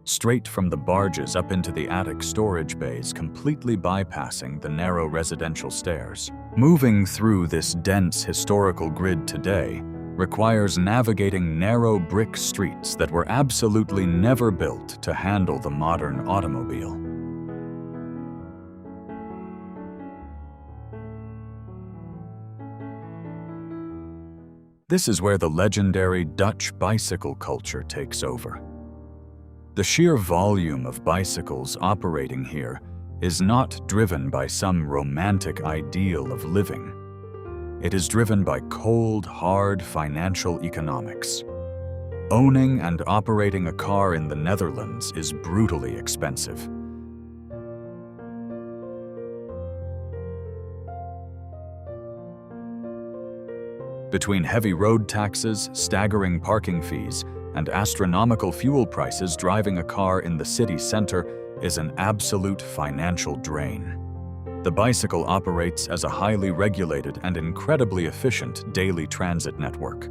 Straight from the barges up into the attic storage bays, completely bypassing the narrow residential stairs. Moving through this dense historical grid today requires navigating narrow brick streets that were absolutely never built to handle the modern automobile. This is where the legendary Dutch bicycle culture takes over. The sheer volume of bicycles operating here is not driven by some romantic ideal of living. It is driven by cold, hard financial economics. Owning and operating a car in the Netherlands is brutally expensive. Between heavy road taxes, staggering parking fees, and astronomical fuel prices, driving a car in the city center is an absolute financial drain. The bicycle operates as a highly regulated and incredibly efficient daily transit network.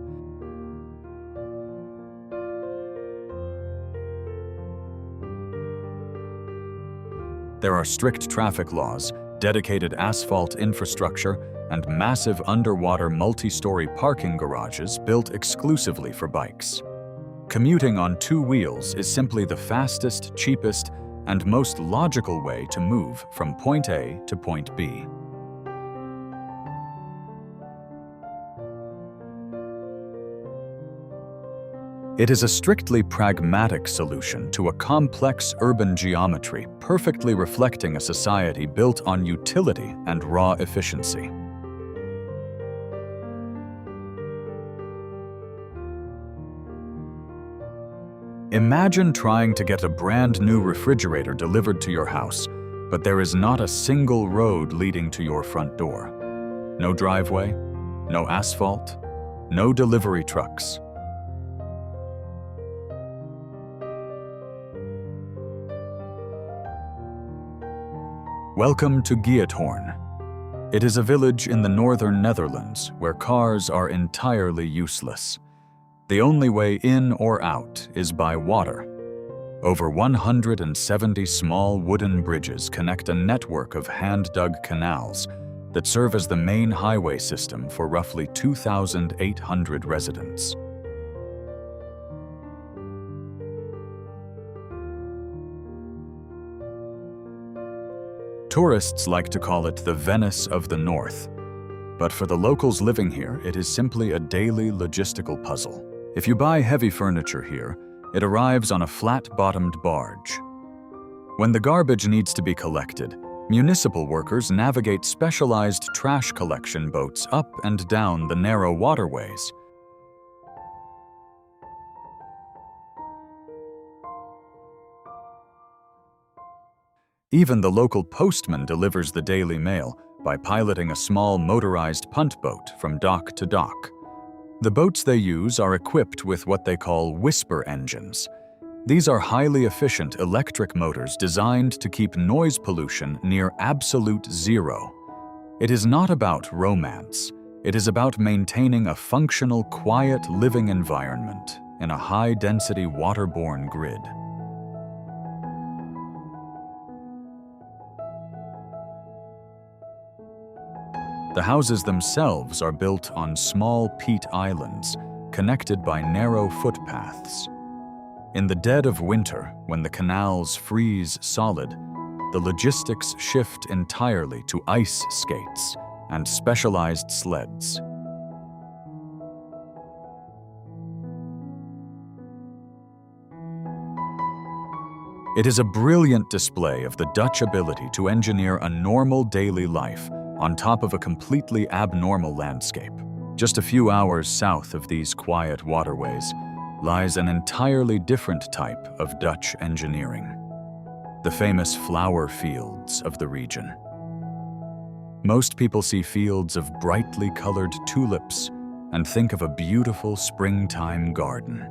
There are strict traffic laws, dedicated asphalt infrastructure, and massive underwater multi-story parking garages built exclusively for bikes. Commuting on two wheels is simply the fastest, cheapest, and most logical way to move from point A to point B. It is a strictly pragmatic solution to a complex urban geometry, perfectly reflecting a society built on utility and raw efficiency. Imagine trying to get a brand new refrigerator delivered to your house, but there is not a single road leading to your front door. No driveway, no asphalt, no delivery trucks. Welcome to Giethoorn. It is a village in the northern Netherlands where cars are entirely useless. The only way in or out is by water. Over 170 small wooden bridges connect a network of hand-dug canals that serve as the main highway system for roughly 2,800 residents. Tourists like to call it the Venice of the North, but for the locals living here, it is simply a daily logistical puzzle. If you buy heavy furniture here, it arrives on a flat-bottomed barge. When the garbage needs to be collected, municipal workers navigate specialized trash collection boats up and down the narrow waterways. Even the local postman delivers the daily mail by piloting a small motorized punt boat from dock to dock. The boats they use are equipped with what they call whisper engines. These are highly efficient electric motors designed to keep noise pollution near absolute zero. It is not about romance. It is about maintaining a functional, quiet living environment in a high-density waterborne grid. The houses themselves are built on small peat islands, connected by narrow footpaths. In the dead of winter, when the canals freeze solid, the logistics shift entirely to ice skates and specialized sleds. It is a brilliant display of the Dutch ability to engineer a normal daily life on top of a completely abnormal landscape. Just a few hours south of these quiet waterways lies an entirely different type of Dutch engineering: the famous flower fields of the region. Most people see fields of brightly colored tulips and think of a beautiful springtime garden.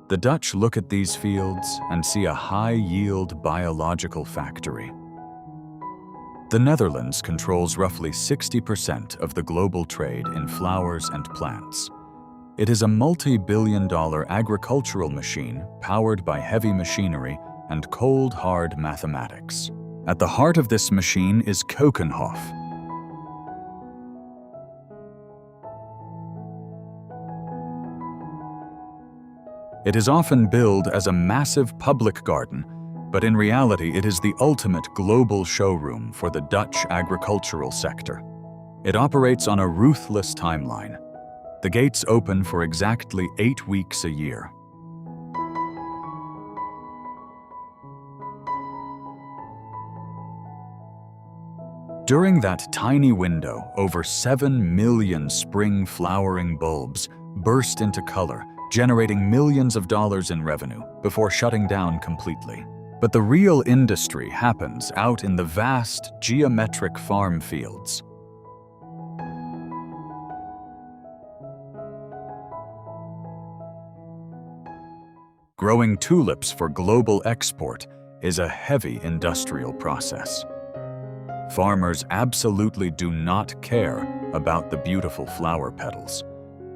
The Dutch look at these fields and see a high-yield biological factory. The Netherlands controls roughly 60% of the global trade in flowers and plants. It is a multi-billion-dollar agricultural machine powered by heavy machinery and cold, hard mathematics. At the heart of this machine is Keukenhof. It is often billed as a massive public garden, but in reality it is the ultimate global showroom for the Dutch agricultural sector. It operates on a ruthless timeline. The gates open for exactly 8 weeks a year. During that tiny window, over 7 million spring flowering bulbs burst into color, generating millions of dollars in revenue before shutting down completely. But the real industry happens out in the vast, geometric farm fields. Growing tulips for global export is a heavy industrial process. Farmers absolutely do not care about the beautiful flower petals.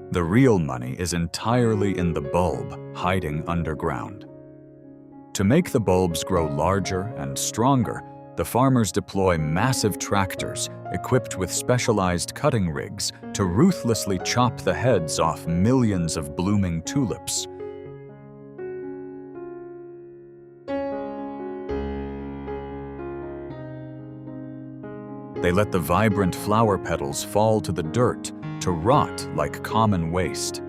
The real money is entirely in the bulb, hiding underground. To make the bulbs grow larger and stronger, the farmers deploy massive tractors equipped with specialized cutting rigs to ruthlessly chop the heads off millions of blooming tulips. They let the vibrant flower petals fall to the dirt to rot like common waste.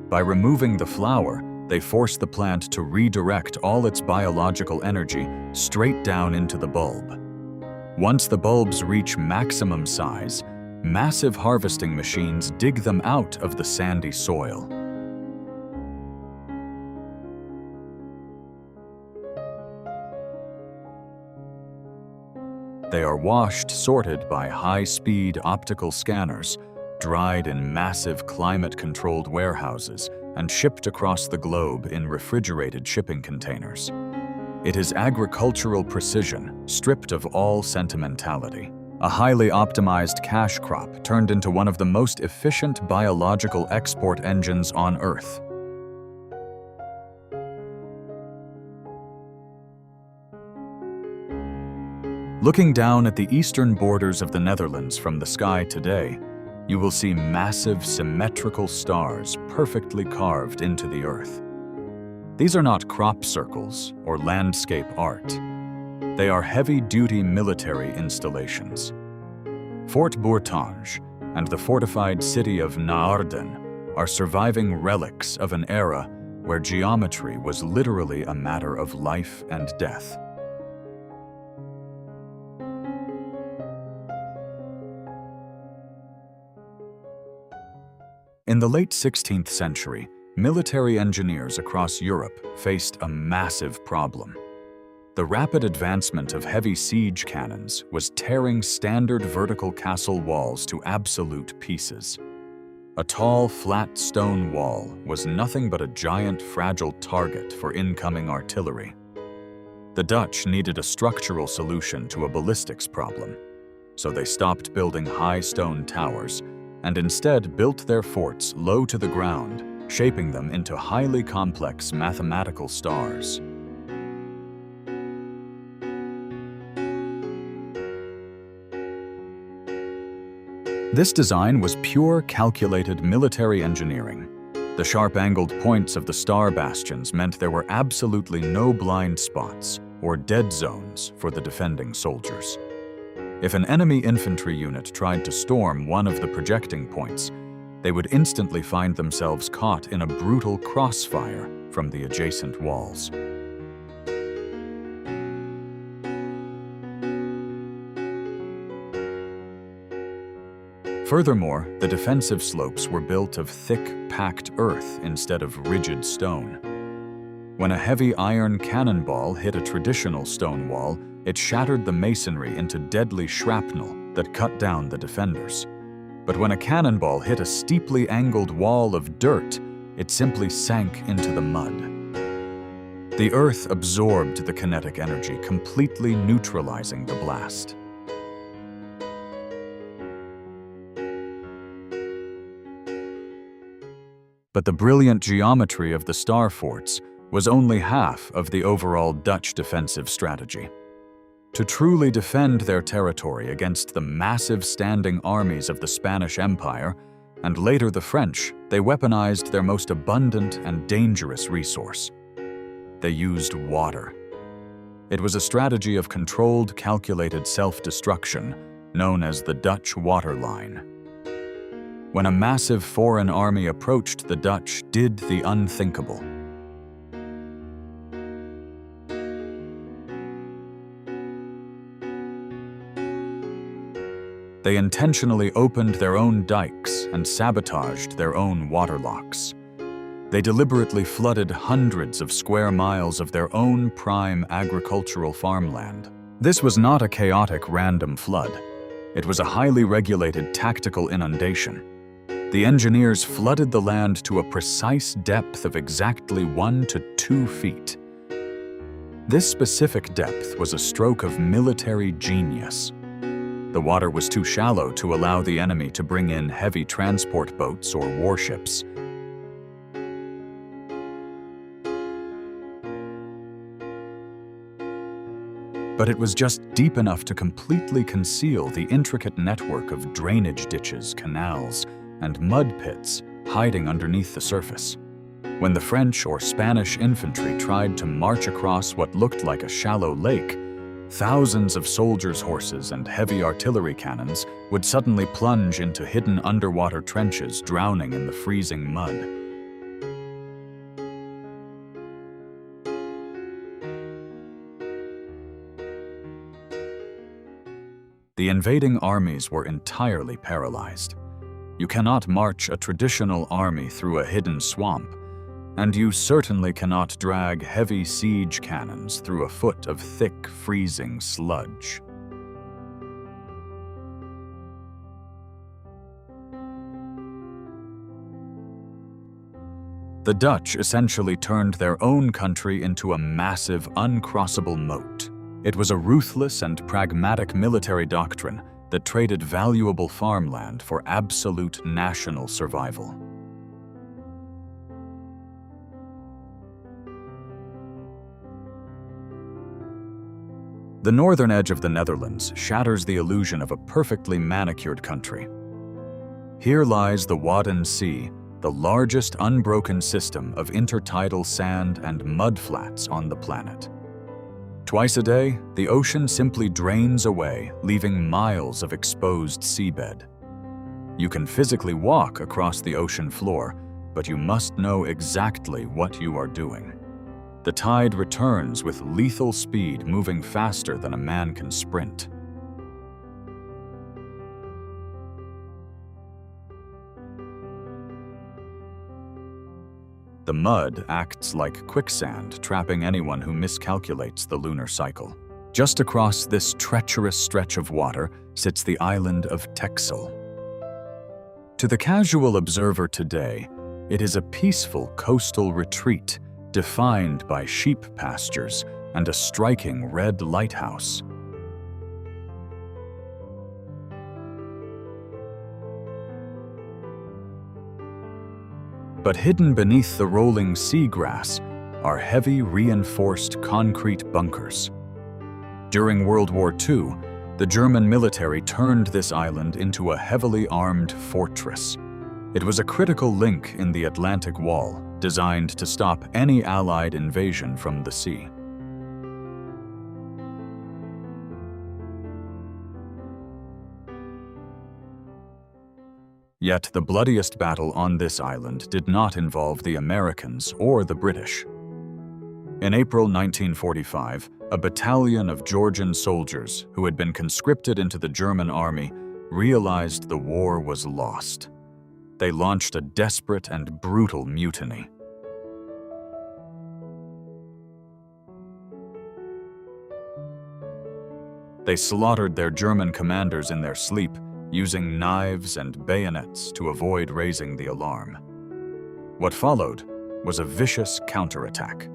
By removing the flower, they force the plant to redirect all its biological energy straight down into the bulb. Once the bulbs reach maximum size, massive harvesting machines dig them out of the sandy soil. They are washed, sorted by high-speed optical scanners, dried in massive climate-controlled warehouses, and shipped across the globe in refrigerated shipping containers. It is agricultural precision, stripped of all sentimentality. A highly optimized cash crop turned into one of the most efficient biological export engines on Earth. Looking down at the eastern borders of the Netherlands from the sky today, you will see massive symmetrical stars perfectly carved into the earth. These are not crop circles or landscape art. They are heavy-duty military installations. Fort Bourtange and the fortified city of Naarden are surviving relics of an era where geometry was literally a matter of life and death. In the late 16th century, military engineers across Europe faced a massive problem. The rapid advancement of heavy siege cannons was tearing standard vertical castle walls to absolute pieces. A tall, flat stone wall was nothing but a giant, fragile target for incoming artillery. The Dutch needed a structural solution to a ballistics problem, so they stopped building high stone towers and instead built their forts low to the ground, shaping them into highly complex mathematical stars. This design was pure calculated military engineering. The sharp-angled points of the star bastions meant there were absolutely no blind spots or dead zones for the defending soldiers. If an enemy infantry unit tried to storm one of the projecting points, they would instantly find themselves caught in a brutal crossfire from the adjacent walls. Furthermore, the defensive slopes were built of thick, packed earth instead of rigid stone. When a heavy iron cannonball hit a traditional stone wall, it shattered the masonry into deadly shrapnel that cut down the defenders. But when a cannonball hit a steeply angled wall of dirt, it simply sank into the mud. The earth absorbed the kinetic energy, completely neutralizing the blast. But the brilliant geometry of the star forts was only half of the overall Dutch defensive strategy. To truly defend their territory against the massive standing armies of the Spanish Empire, and later the French, they weaponized their most abundant and dangerous resource. They used water. It was a strategy of controlled, calculated self-destruction, known as the Dutch water line. When a massive foreign army approached, the Dutch did the unthinkable. They intentionally opened their own dikes and sabotaged their own waterlocks. They deliberately flooded hundreds of square miles of their own prime agricultural farmland. This was not a chaotic random flood. It was a highly regulated tactical inundation. The engineers flooded the land to a precise depth of exactly 1 to 2 feet. This specific depth was a stroke of military genius. The water was too shallow to allow the enemy to bring in heavy transport boats or warships. But it was just deep enough to completely conceal the intricate network of drainage ditches, canals, and mud pits hiding underneath the surface. When the French or Spanish infantry tried to march across what looked like a shallow lake, thousands of soldiers' horses and heavy artillery cannons would suddenly plunge into hidden underwater trenches, drowning in the freezing mud. The invading armies were entirely paralyzed. You cannot march a traditional army through a hidden swamp, and you certainly cannot drag heavy siege cannons through a foot of thick, freezing sludge. The Dutch essentially turned their own country into a massive, uncrossable moat. It was a ruthless and pragmatic military doctrine that traded valuable farmland for absolute national survival. The northern edge of the Netherlands shatters the illusion of a perfectly manicured country. Here lies the Wadden Sea, the largest unbroken system of intertidal sand and mud flats on the planet. Twice a day, the ocean simply drains away, leaving miles of exposed seabed. You can physically walk across the ocean floor, but you must know exactly what you are doing. The tide returns with lethal speed, moving faster than a man can sprint. The mud acts like quicksand, trapping anyone who miscalculates the lunar cycle. Just across this treacherous stretch of water sits the island of Texel. To the casual observer today, it is a peaceful coastal retreat defined by sheep pastures and a striking red lighthouse. But hidden beneath the rolling seagrass are heavy reinforced concrete bunkers. During World War II, the German military turned this island into a heavily armed fortress. It was a critical link in the Atlantic Wall, designed to stop any Allied invasion from the sea. Yet the bloodiest battle on this island did not involve the Americans or the British. In April 1945, a battalion of Georgian soldiers who had been conscripted into the German army realized the war was lost. They launched a desperate and brutal mutiny. They slaughtered their German commanders in their sleep, using knives and bayonets to avoid raising the alarm. What followed was a vicious counterattack.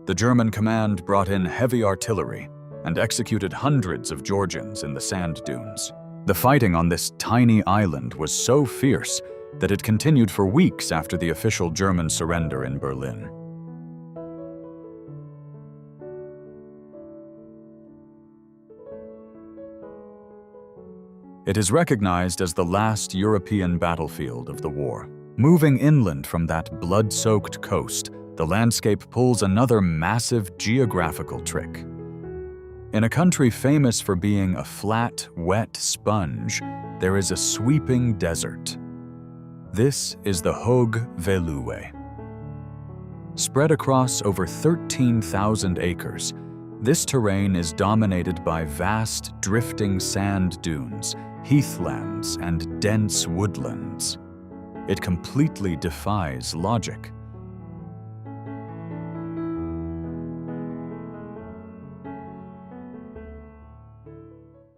The German command brought in heavy artillery and executed hundreds of Georgians in the sand dunes. The fighting on this tiny island was so fierce that it continued for weeks after the official German surrender in Berlin. It is recognized as the last European battlefield of the war. Moving inland from that blood-soaked coast, the landscape pulls another massive geographical trick. In a country famous for being a flat, wet sponge, there is a sweeping desert. This is the Hoge Veluwe. Spread across over 13,000 acres, this terrain is dominated by vast, drifting sand dunes, heathlands, and dense woodlands. It completely defies logic.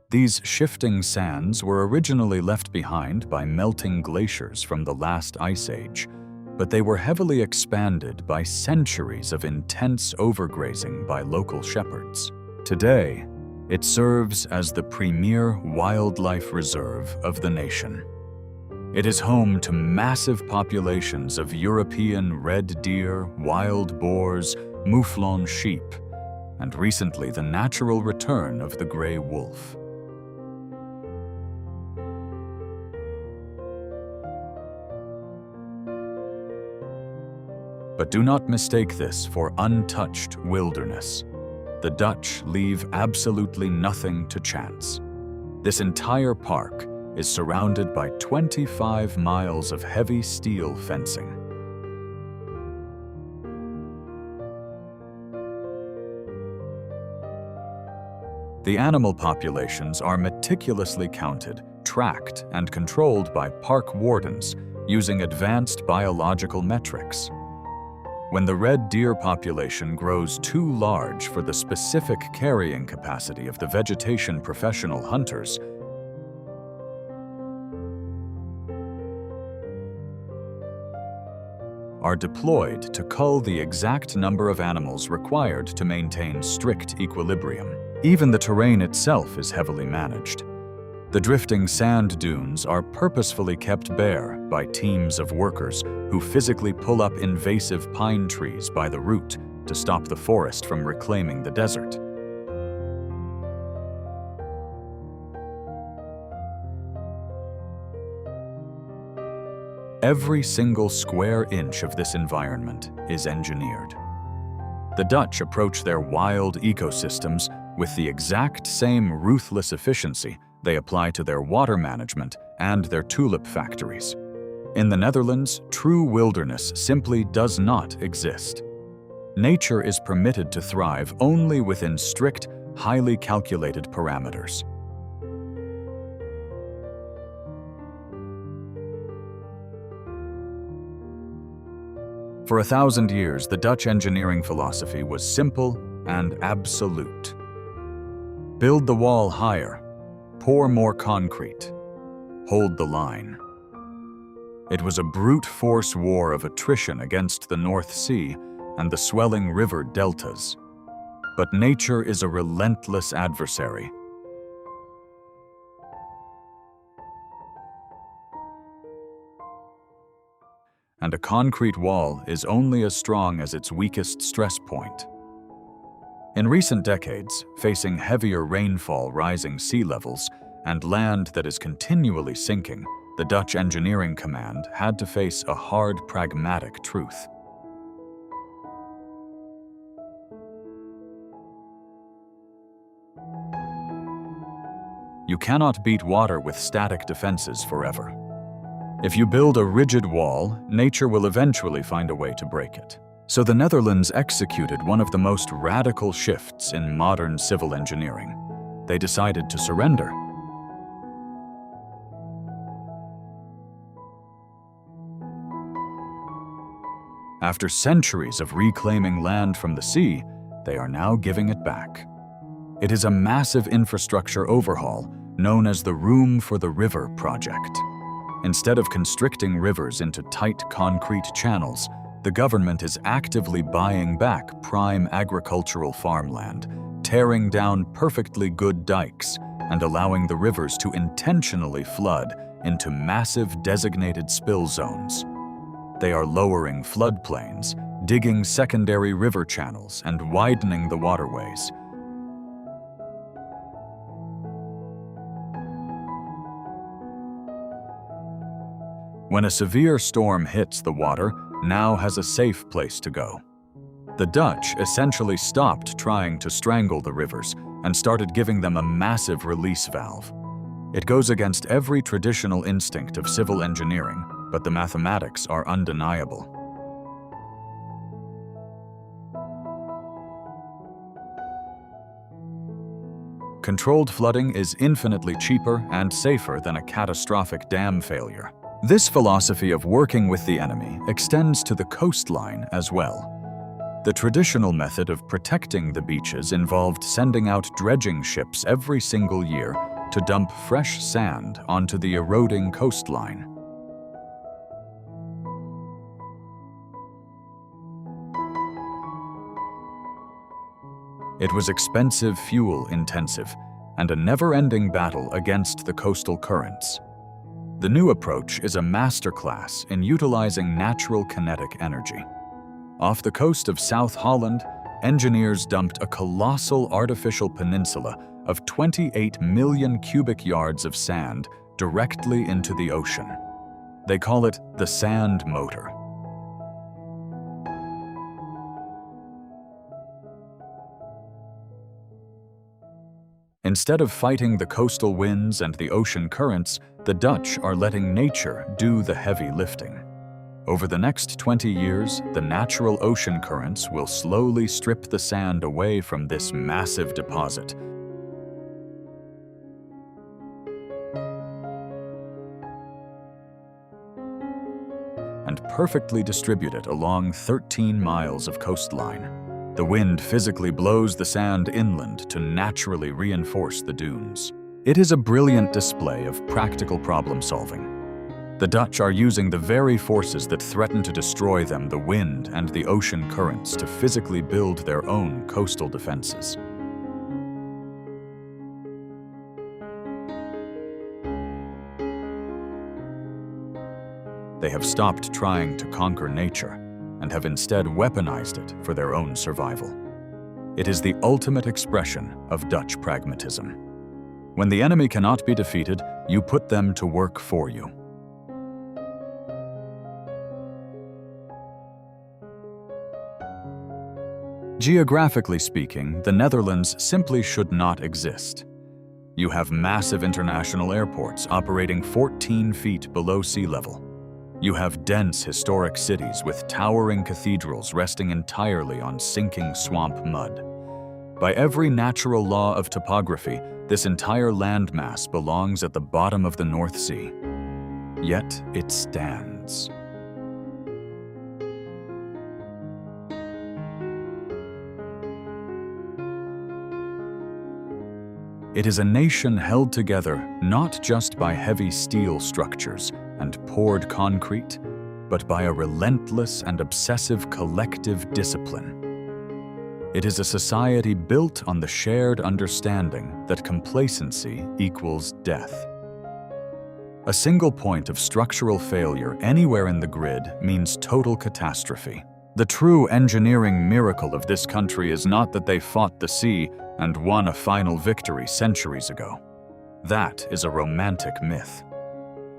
These shifting sands were originally left behind by melting glaciers from the last ice age, but they were heavily expanded by centuries of intense overgrazing by local shepherds. Today, it serves as the premier wildlife reserve of the nation. It is home to massive populations of European red deer, wild boars, mouflon sheep, and recently the natural return of the gray wolf. But do not mistake this for untouched wilderness. The Dutch leave absolutely nothing to chance. This entire park is surrounded by 25 miles of heavy steel fencing. The animal populations are meticulously counted, tracked, and controlled by park wardens using advanced biological metrics. When the red deer population grows too large for the specific carrying capacity of the vegetation professional hunters, are deployed to cull the exact number of animals required to maintain strict equilibrium. Even the terrain itself is heavily managed. The drifting sand dunes are purposefully kept bare by teams of workers who physically pull up invasive pine trees by the root to stop the forest from reclaiming the desert. Every single square inch of this environment is engineered. The Dutch approach their wild ecosystems with the exact same ruthless efficiency they apply to their water management and their tulip factories. In the Netherlands, true wilderness simply does not exist. Nature is permitted to thrive only within strict, highly calculated parameters. For 1,000 years, the Dutch engineering philosophy was simple and absolute. Build the wall higher, pour more concrete, hold the line. It was a brute force war of attrition against the North Sea and the swelling river deltas. But nature is a relentless adversary. And a concrete wall is only as strong as its weakest stress point. In recent decades, facing heavier rainfall, rising sea levels, and land that is continually sinking, the Dutch Engineering Command had to face a hard, pragmatic truth. You cannot beat water with static defenses forever. If you build a rigid wall, nature will eventually find a way to break it. So the Netherlands executed one of the most radical shifts in modern civil engineering. They decided to surrender. After centuries of reclaiming land from the sea, they are now giving it back. It is a massive infrastructure overhaul known as the Room for the River project. Instead of constricting rivers into tight concrete channels, the government is actively buying back prime agricultural farmland, tearing down perfectly good dikes, and allowing the rivers to intentionally flood into massive designated spill zones. They are lowering floodplains, digging secondary river channels, and widening the waterways. When a severe storm hits, the water now has a safe place to go. The Dutch essentially stopped trying to strangle the rivers and started giving them a massive release valve. It goes against every traditional instinct of civil engineering, but the mathematics are undeniable. Controlled flooding is infinitely cheaper and safer than a catastrophic dam failure. This philosophy of working with the enemy extends to the coastline as well. The traditional method of protecting the beaches involved sending out dredging ships every single year to dump fresh sand onto the eroding coastline. It was expensive, fuel-intensive, and a never-ending battle against the coastal currents. The new approach is a masterclass in utilizing natural kinetic energy. Off the coast of South Holland, engineers dumped a colossal artificial peninsula of 28 million cubic yards of sand directly into the ocean. They call it the sand motor. Instead of fighting the coastal winds and the ocean currents, the Dutch are letting nature do the heavy lifting. Over the next 20 years, the natural ocean currents will slowly strip the sand away from this massive deposit. And perfectly distribute it along 13 miles of coastline. The wind physically blows the sand inland to naturally reinforce the dunes. It is a brilliant display of practical problem-solving. The Dutch are using the very forces that threaten to destroy them, the wind and the ocean currents, to physically build their own coastal defenses. They have stopped trying to conquer nature and have instead weaponized it for their own survival. It is the ultimate expression of Dutch pragmatism. When the enemy cannot be defeated, you put them to work for you. Geographically speaking, the Netherlands simply should not exist. You have massive international airports operating 14 feet below sea level. You have dense historic cities with towering cathedrals resting entirely on sinking swamp mud. By every natural law of topography, this entire landmass belongs at the bottom of the North Sea. Yet it stands. It is a nation held together not just by heavy steel structures and poured concrete, but by a relentless and obsessive collective discipline. It is a society built on the shared understanding that complacency equals death. A single point of structural failure anywhere in the grid means total catastrophe. The true engineering miracle of this country is not that they fought the sea and won a final victory centuries ago. That is a romantic myth.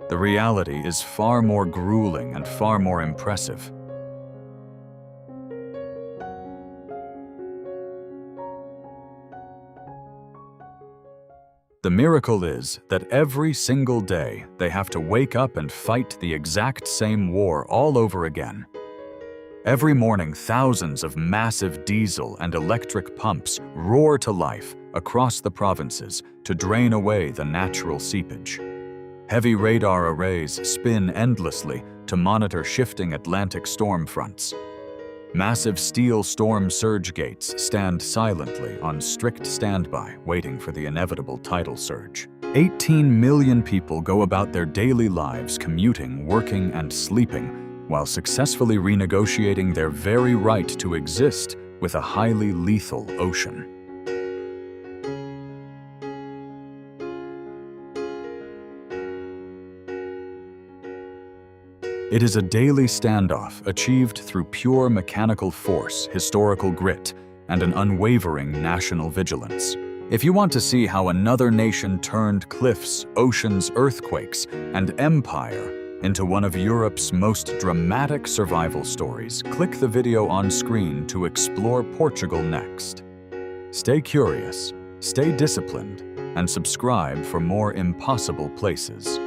The reality is far more grueling and far more impressive. The miracle is that every single day they have to wake up and fight the exact same war all over again. Every morning, thousands of massive diesel and electric pumps roar to life across the provinces to drain away the natural seepage. Heavy radar arrays spin endlessly to monitor shifting Atlantic storm fronts. Massive steel storm surge gates stand silently on strict standby, waiting for the inevitable tidal surge. 18 million people go about their daily lives commuting, working, and sleeping, while successfully renegotiating their very right to exist with a highly lethal ocean. It is a daily standoff achieved through pure mechanical force, historical grit, and an unwavering national vigilance. If you want to see how another nation turned cliffs, oceans, earthquakes, and empire into one of Europe's most dramatic survival stories, click the video on screen to explore Portugal next. Stay curious, stay disciplined, and subscribe for more impossible places.